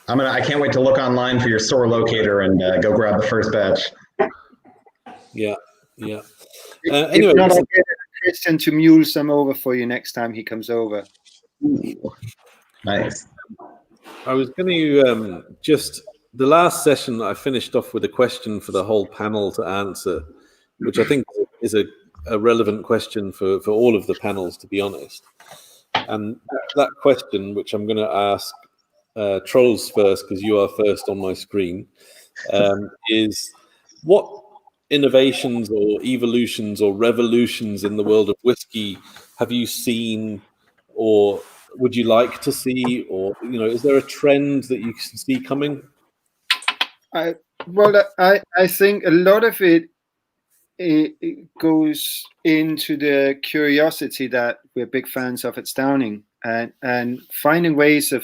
I can't wait to look online for your store locator and go grab the first batch. Yeah. Anyway, if not, I'll get Christian to mule some over for you next time he comes over. Ooh, nice. I was going to the last session I finished off with a question for the whole panel to answer, which I think is a relevant question for all of the panels, to be honest. And that question, which I'm going to ask Trolls first, because you are first on my screen, is what innovations or evolutions or revolutions in the world of whiskey have you seen, or would you like to see, or is there a trend that you can see coming? I think a lot of it goes into the curiosity that we're big fans of at Stowning, and finding ways of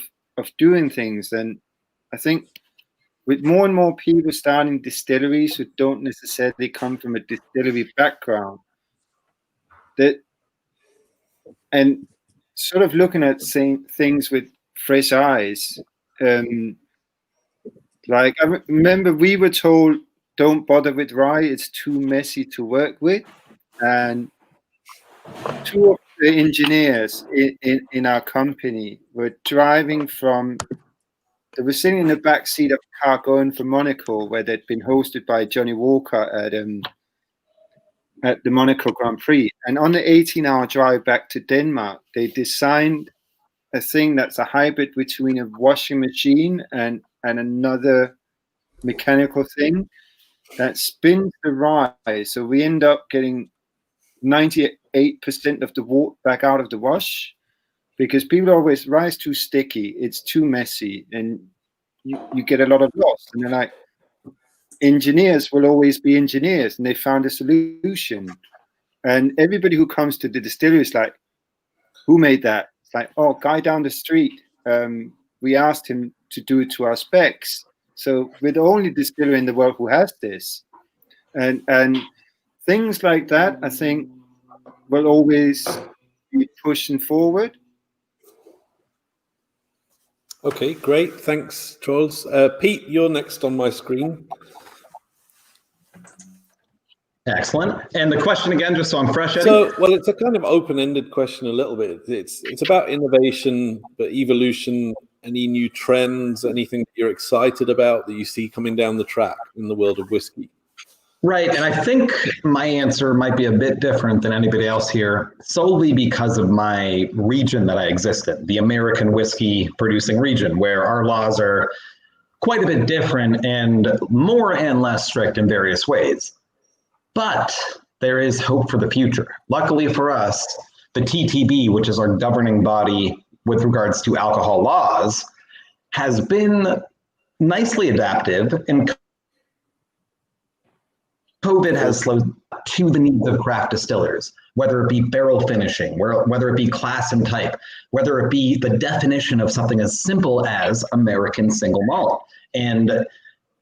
doing things. And I think with more and more people starting distilleries who don't necessarily come from a distillery background, and sort of looking at things with fresh eyes. Like I remember we were told, don't bother with rye, it's too messy to work with. And 2 of the engineers in our company were driving they were sitting in the back seat of a car going from Monaco, where they'd been hosted by Johnny Walker at the Monaco Grand Prix. And on the 18-hour drive back to Denmark, they designed a thing that's a hybrid between a washing machine and another mechanical thing that spins the rye. So we end up getting 98% of the water back out of the wash, because people always, rye's too sticky, it's too messy, and you get a lot of loss. And they're like, engineers will always be engineers, and they found a solution. And everybody who comes to the distillery is like, who made that? It's like, oh, guy down the street. We asked him to do it to our specs. So we're the only distillery in the world who has this. And things like that, I think, will always be pushing forward. Okay, great. Thanks, Charles. Pete, you're next on my screen. Excellent. And the question again, just so I'm fresh. Eddie? So, well, it's a kind of open-ended question a little bit. It's about innovation, but evolution. Any new trends, anything that you're excited about that you see coming down the track in the world of whiskey? Right. And I think my answer might be a bit different than anybody else here, solely because of my region that I exist in, the American whiskey producing region, where our laws are quite a bit different and more and less strict in various ways. But there is hope for the future. Luckily for us, the TTB, which is our governing body with regards to alcohol laws, has been nicely adaptive, and COVID has slowed to the needs of craft distillers, whether it be barrel finishing, whether it be class and type, whether it be the definition of something as simple as American single malt. And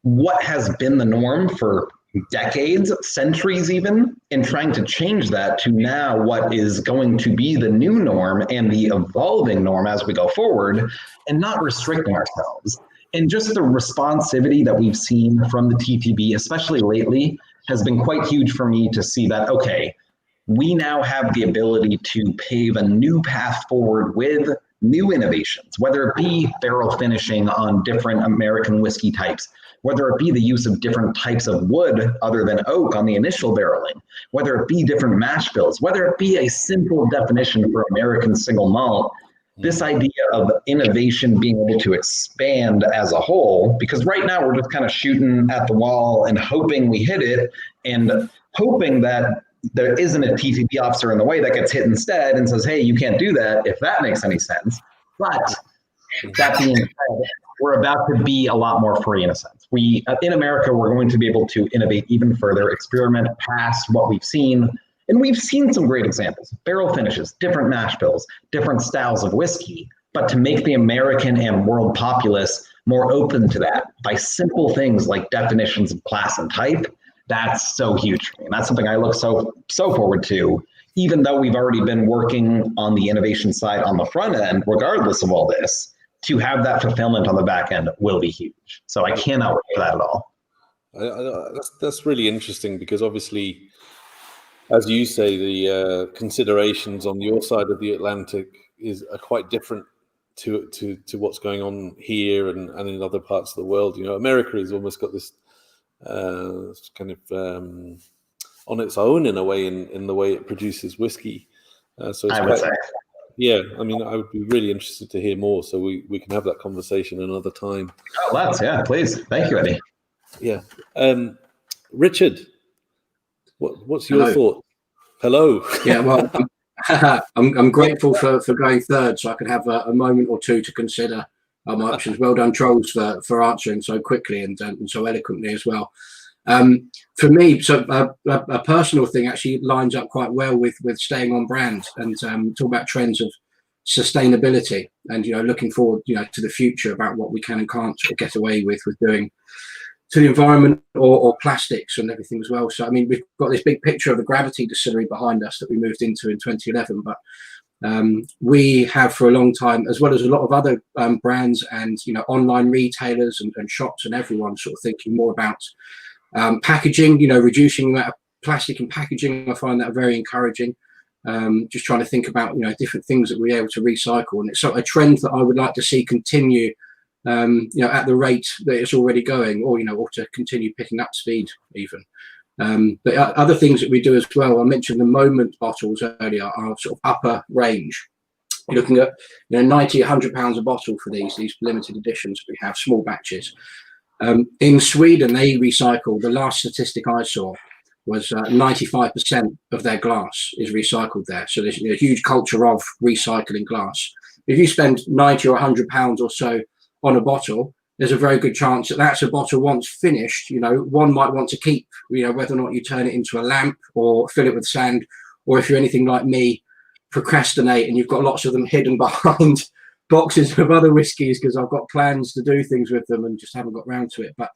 what has been the norm for decades, centuries even, and trying to change that to now what is going to be the new norm and the evolving norm as we go forward, and not restricting ourselves. And just the responsivity that we've seen from the TTB, especially lately, has been quite huge for me to see that, okay, we now have the ability to pave a new path forward with new innovations, whether it be barrel finishing on different American whiskey types, whether it be the use of different types of wood other than oak on the initial barreling, whether it be different mash bills, whether it be a simple definition for American single malt. This idea of innovation being able to expand as a whole, because right now we're just kind of shooting at the wall and hoping we hit it, and hoping that there isn't a TTB officer in the way that gets hit instead and says, hey, you can't do that, if that makes any sense. But that being said, we're about to be a lot more free in a sense. We, in America, we're going to be able to innovate even further, experiment past what we've seen. And we've seen some great examples, barrel finishes, different mash bills, different styles of whiskey, but to make the American and world populace more open to that by simple things like definitions of class and type, that's so huge for me. And that's something I look so forward to, even though we've already been working on the innovation side on the front end, regardless of all this, to have that fulfillment on the back end will be huge. So I cannot wait for that at all. That's really interesting, because obviously, as you say, the considerations on your side of the Atlantic are quite different to what's going on here and in other parts of the world. You know, America has almost got this kind of on its own in a way in the way it produces whiskey. So it's I would say. Yeah, I mean, I would be really interested to hear more, so we can have that conversation another time. Oh, yeah, please. Thank you, Eddie. Yeah. Richard, what's your thought? Hello. Yeah, well, I'm grateful for going third, so I can have a moment or two to consider my options. Well done, trolls, for answering so quickly and so eloquently as well. For me, so a personal thing actually lines up quite well with staying on brand and talk about trends of sustainability and, you know, looking forward, you know, to the future about what we can and can't sort of get away with doing to the environment or plastics and everything as well. So, I mean, we've got this big picture of the Gravity distillery behind us that we moved into in 2011, but we have for a long time, as well as a lot of other brands and, you know, online retailers and shops and everyone sort of thinking more about packaging, you know, reducing the amount of plastic in packaging. I find that very encouraging. Just trying to think about, you know, different things that we're able to recycle. And it's sort of a trend that I would like to see continue, you know, at the rate that it's already going, or, you know, or to continue picking up speed even. But other things that we do as well, I mentioned the Moment bottles earlier, are sort of upper range. You're looking at, you know, 90, 100 pounds a bottle for these limited editions. We have small batches. In Sweden, they recycle, the last statistic I saw was 95% of their glass is recycled there. So there's a huge culture of recycling glass. If you spend 90 or 100 pounds or so on a bottle, there's a very good chance that that's a bottle once finished, you know, one might want to keep, you know, whether or not you turn it into a lamp or fill it with sand, or if you're anything like me, procrastinate and you've got lots of them hidden behind boxes of other whiskies because I've got plans to do things with them and just haven't got round to it. But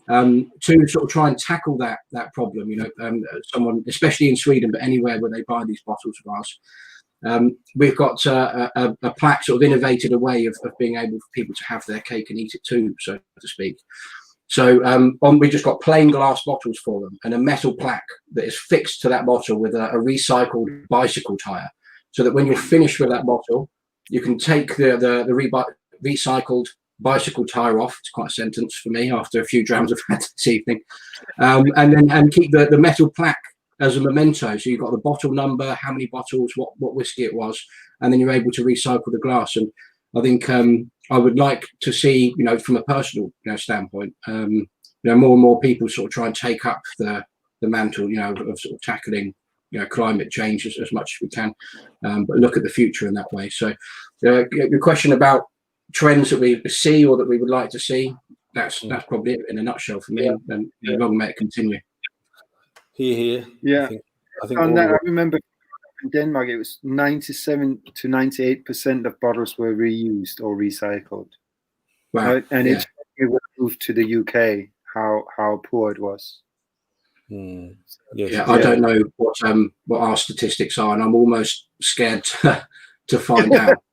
to sort of try and tackle that problem, you know, someone, especially in Sweden, but anywhere where they buy these bottles of ours, we've got a plaque sort of innovated a way of being able for people to have their cake and eat it too, so to speak. So we just got plain glass bottles for them and a metal plaque that is fixed to that bottle with a recycled bicycle tire, so that when you're finished with that bottle, you can take the recycled bicycle tire off. It's quite a sentence for me after a few drams of that this evening, and keep the metal plaque as a memento. So you've got the bottle number, how many bottles, what whiskey it was, and then you're able to recycle the glass. And I think I would like to see, from a personal standpoint, more and more people sort of try and take up the mantle, of sort of tackling, climate change as much as we can, but look at the future in that way. So your question about trends that we see or that we would like to see, that's probably it in a nutshell for me. And long may it continue. Here. Yeah. I think On that, I remember in Denmark, it was 97 to 98% of bottles were reused or recycled. Wow. And it moved to the UK, how poor it was. Yes. Yeah, I don't know what our statistics are, and I'm almost scared to find out.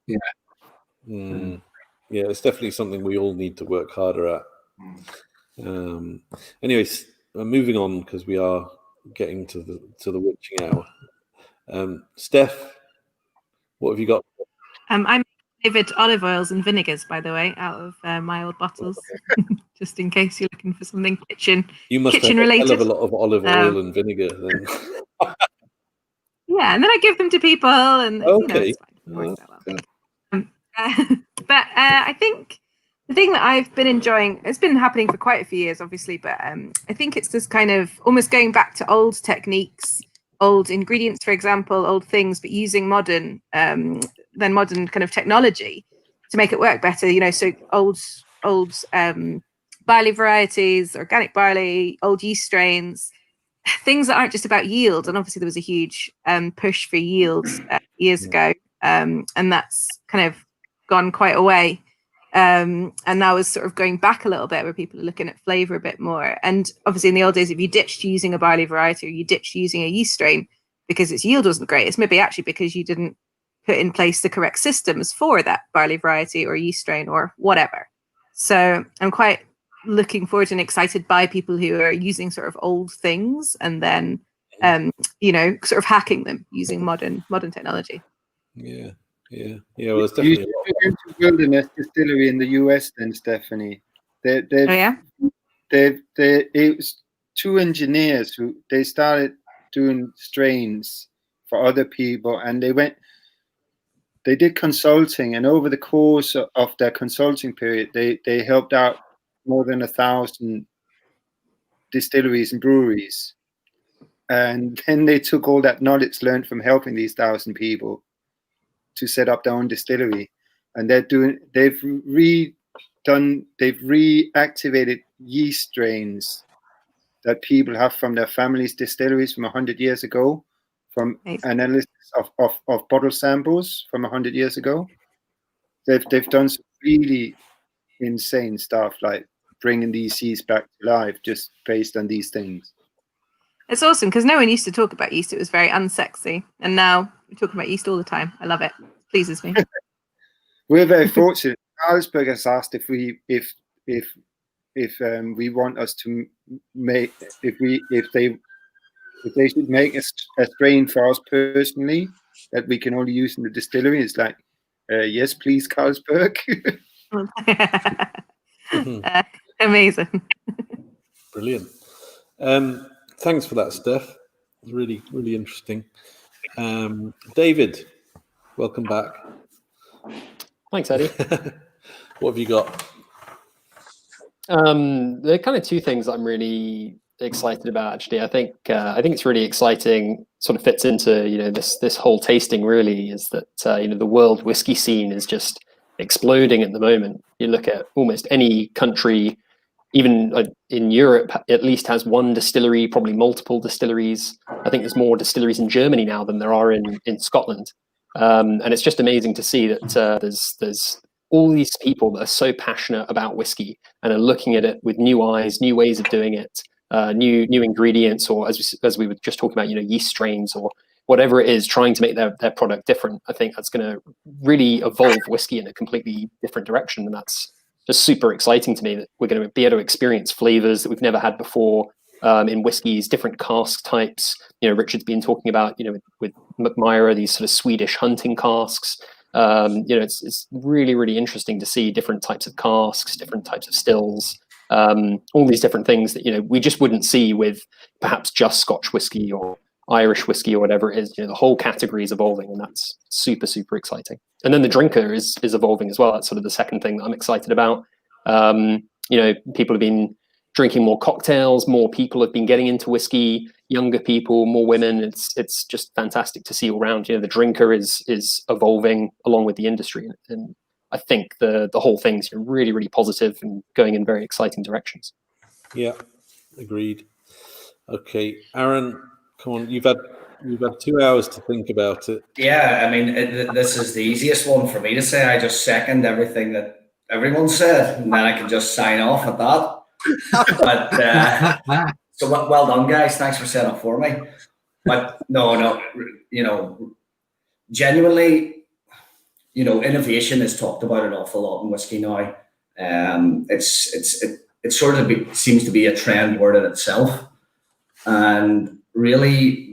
Yeah, it's definitely something we all need to work harder at. Anyways, moving on because we are getting to the witching hour. Steph, what have you got? I'm favorite olive oils and vinegars, by the way, out of my old bottles, just in case you're looking for something kitchen. You must kitchen have related. A hell of a lot of olive oil and vinegar then. Yeah, and then I give them to people, and okay. It's fine. But I think the thing that I've been enjoying, it's been happening for quite a few years, obviously, but I think it's this kind of almost going back to old techniques, old ingredients, for example, old things, but using modern kind of technology to make it work better. So old barley varieties, organic barley, old yeast strains, things that aren't just about yield. And obviously there was a huge push for yields years ago, and that's kind of gone quite away. And now is sort of going back a little bit, where people are looking at flavor a bit more. And obviously in the old days, if you ditched using a barley variety or you ditched using a yeast strain because its yield wasn't great, it's maybe actually because you didn't put in place the correct systems for that barley variety or yeast strain or whatever. So I'm quite looking forward to and excited by people who are using sort of old things and then sort of hacking them using modern technology. Yeah. Well, it's definitely. You went to Wilderness Distillery in the US, then, Stephanie. It was two engineers who they started doing strains for other people, and they did consulting, and over the course of their consulting period, they helped out more than 1,000 distilleries and breweries, and then they took all that knowledge learned from helping these 1,000 people to set up their own distillery, and they've reactivated yeast strains that people have from their families' distilleries from 100 years ago, from analysis of bottle samples from 100 years ago. They've done some really insane stuff, like bringing these yeast back to life just based on these things. It's awesome because no one used to talk about yeast. It was very unsexy, and now we're talking about yeast all the time. I love it. It pleases me. We're very fortunate. Carlsberg has asked if we want us to make if they should make a strain for us personally that we can only use in the distillery. It's like, yes, please, Carlsberg. Amazing. Brilliant. Thanks for that, Steph. It's really, really interesting. David, welcome back. Thanks, Eddie. What have you got? There are kind of two things I'm really excited about, actually. I think it's really exciting, sort of fits into this whole tasting, really, is that the world whiskey scene is just exploding at the moment. You look at almost any country, even in Europe, at least has one distillery, probably multiple distilleries. I think there's more distilleries in Germany now than there are in Scotland. And it's just amazing to see that there's all these people that are so passionate about whiskey and are looking at it with new eyes, new ways of doing it, new ingredients, or as we were just talking about, yeast strains or whatever it is, trying to make their product different. I think that's going to really evolve whiskey in a completely different direction, and that's just super exciting to me, that we're going to be able to experience flavors that we've never had before in whiskies, different cask types. Richard's been talking about, with McMyra, these sort of Swedish hunting casks. It's really, really interesting to see different types of casks, different types of stills, all these different things that, we just wouldn't see with perhaps just Scotch whiskey or Irish whiskey or whatever it is. The whole category is evolving, and that's super, super exciting. And then the drinker is evolving as well. That's sort of the second thing that I'm excited about. People have been drinking more cocktails, more people have been getting into whiskey, younger people, more women. It's just fantastic to see all around. The drinker is evolving along with the industry, and I think the whole thing's really, really positive and going in very exciting directions. Yeah, agreed. Okay, Aaron, come on, you've had 2 hours to think about it. Yeah, I mean, this is the easiest one for me to say. I just second everything that everyone said, and then I can just sign off at that. But so well done, guys. Thanks for setting up for me. But no, genuinely, innovation is talked about an awful lot in whiskey now. It sort of seems to be a trend word in itself. And really,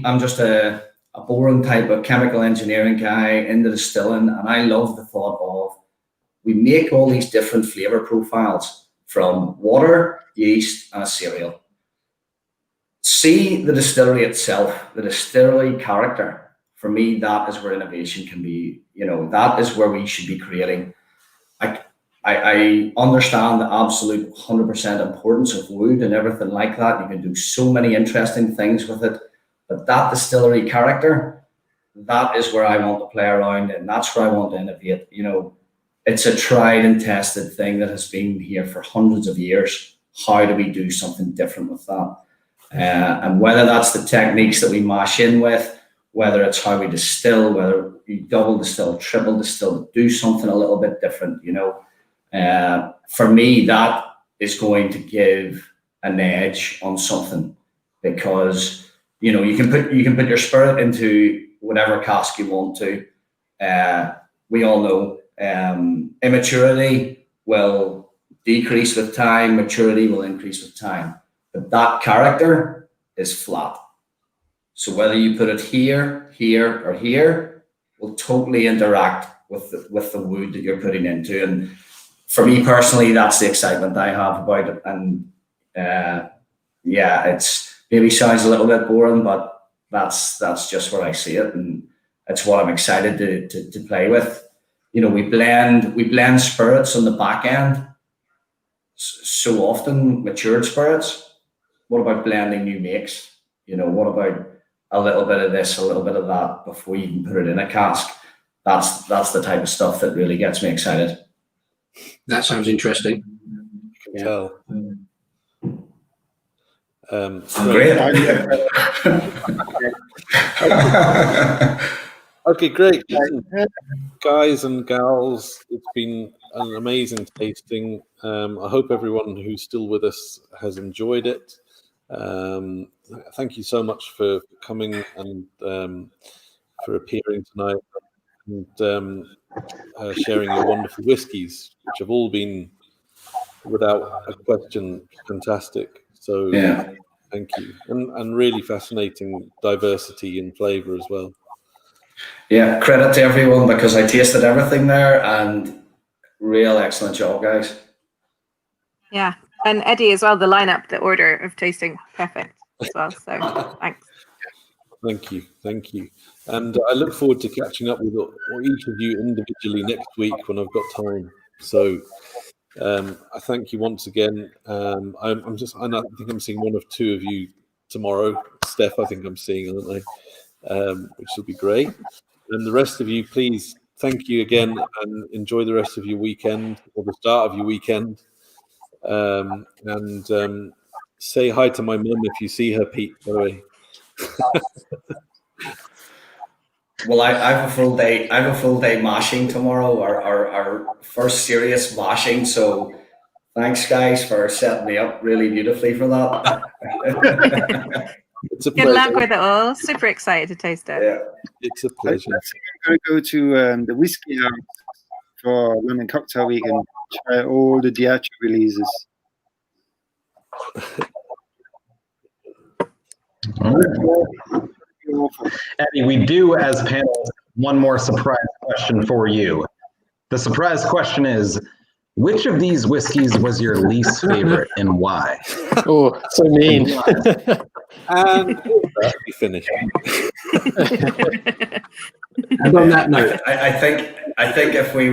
I'm just a boring type of chemical engineering guy into distilling, and I love the thought of we make all these different flavor profiles from water, yeast, and a cereal. See the distillery itself, the distillery character. For me, that is where innovation can be. That is where we should be creating. I understand the absolute 100% importance of wood and everything like that. You can do so many interesting things with it. But that distillery character, that is where I want to play around, and that's where I want to innovate. It's a tried and tested thing that has been here for hundreds of years. How do we do something different with that? And whether that's the techniques that we mash in with, whether it's how we distill, whether we double distill, triple distill, do something a little bit different, for me, that is going to give an edge on something, because you can put your spirit into whatever cask you want to. We all know immaturity will decrease with time, maturity will increase with time, but that character is flat. So whether you put it here, or here, will totally interact with the wood that you're putting into. And for me personally, that's the excitement I have about it. And it's maybe sounds a little bit boring, but that's just where I see it, and it's what I'm excited to play with. We blend spirits on the back end so often, matured spirits. What about blending new makes? What about a little bit of this, a little bit of that before you even put it in a cask? That's the type of stuff that really gets me excited. That sounds interesting. You can tell. Great. Okay, great. Guys and gals, it's been an amazing tasting. I hope everyone who's still with us has enjoyed it. Thank you so much for coming and for appearing tonight and sharing your wonderful whiskies, which have all been, without a question, fantastic. So yeah, thank you. And really fascinating diversity in flavour as well. Yeah, credit to everyone, because I tasted everything there, and real excellent job, guys. Yeah, and Eddie as well, the lineup, the order of tasting, perfect as well. So thanks. Thank you. And I look forward to catching up with each of you individually next week when I've got time. So I thank you once again. I think I'm seeing one of two of you tomorrow. Steph, I think I'm seeing, aren't I? Which will be great. And the rest of you, please, thank you again, and enjoy the rest of your weekend, or the start of your weekend. And say hi to my mum if you see her, Pete, by the way. Well, I have a full day mashing tomorrow, our first serious mashing. So thanks, guys, for setting me up really beautifully for that. It's a pleasure. Good luck with it all. Super excited to taste it. Yeah, it's a pleasure. I think I'm going to go to the Whiskey House for London Cocktail Week and try all the Diageo releases. Eddie, we do, as panelists, one more surprise question for you. The surprise question is, Which of these whiskeys was your least favorite and why? Oh, so mean. And we finished. And on that note, I think if we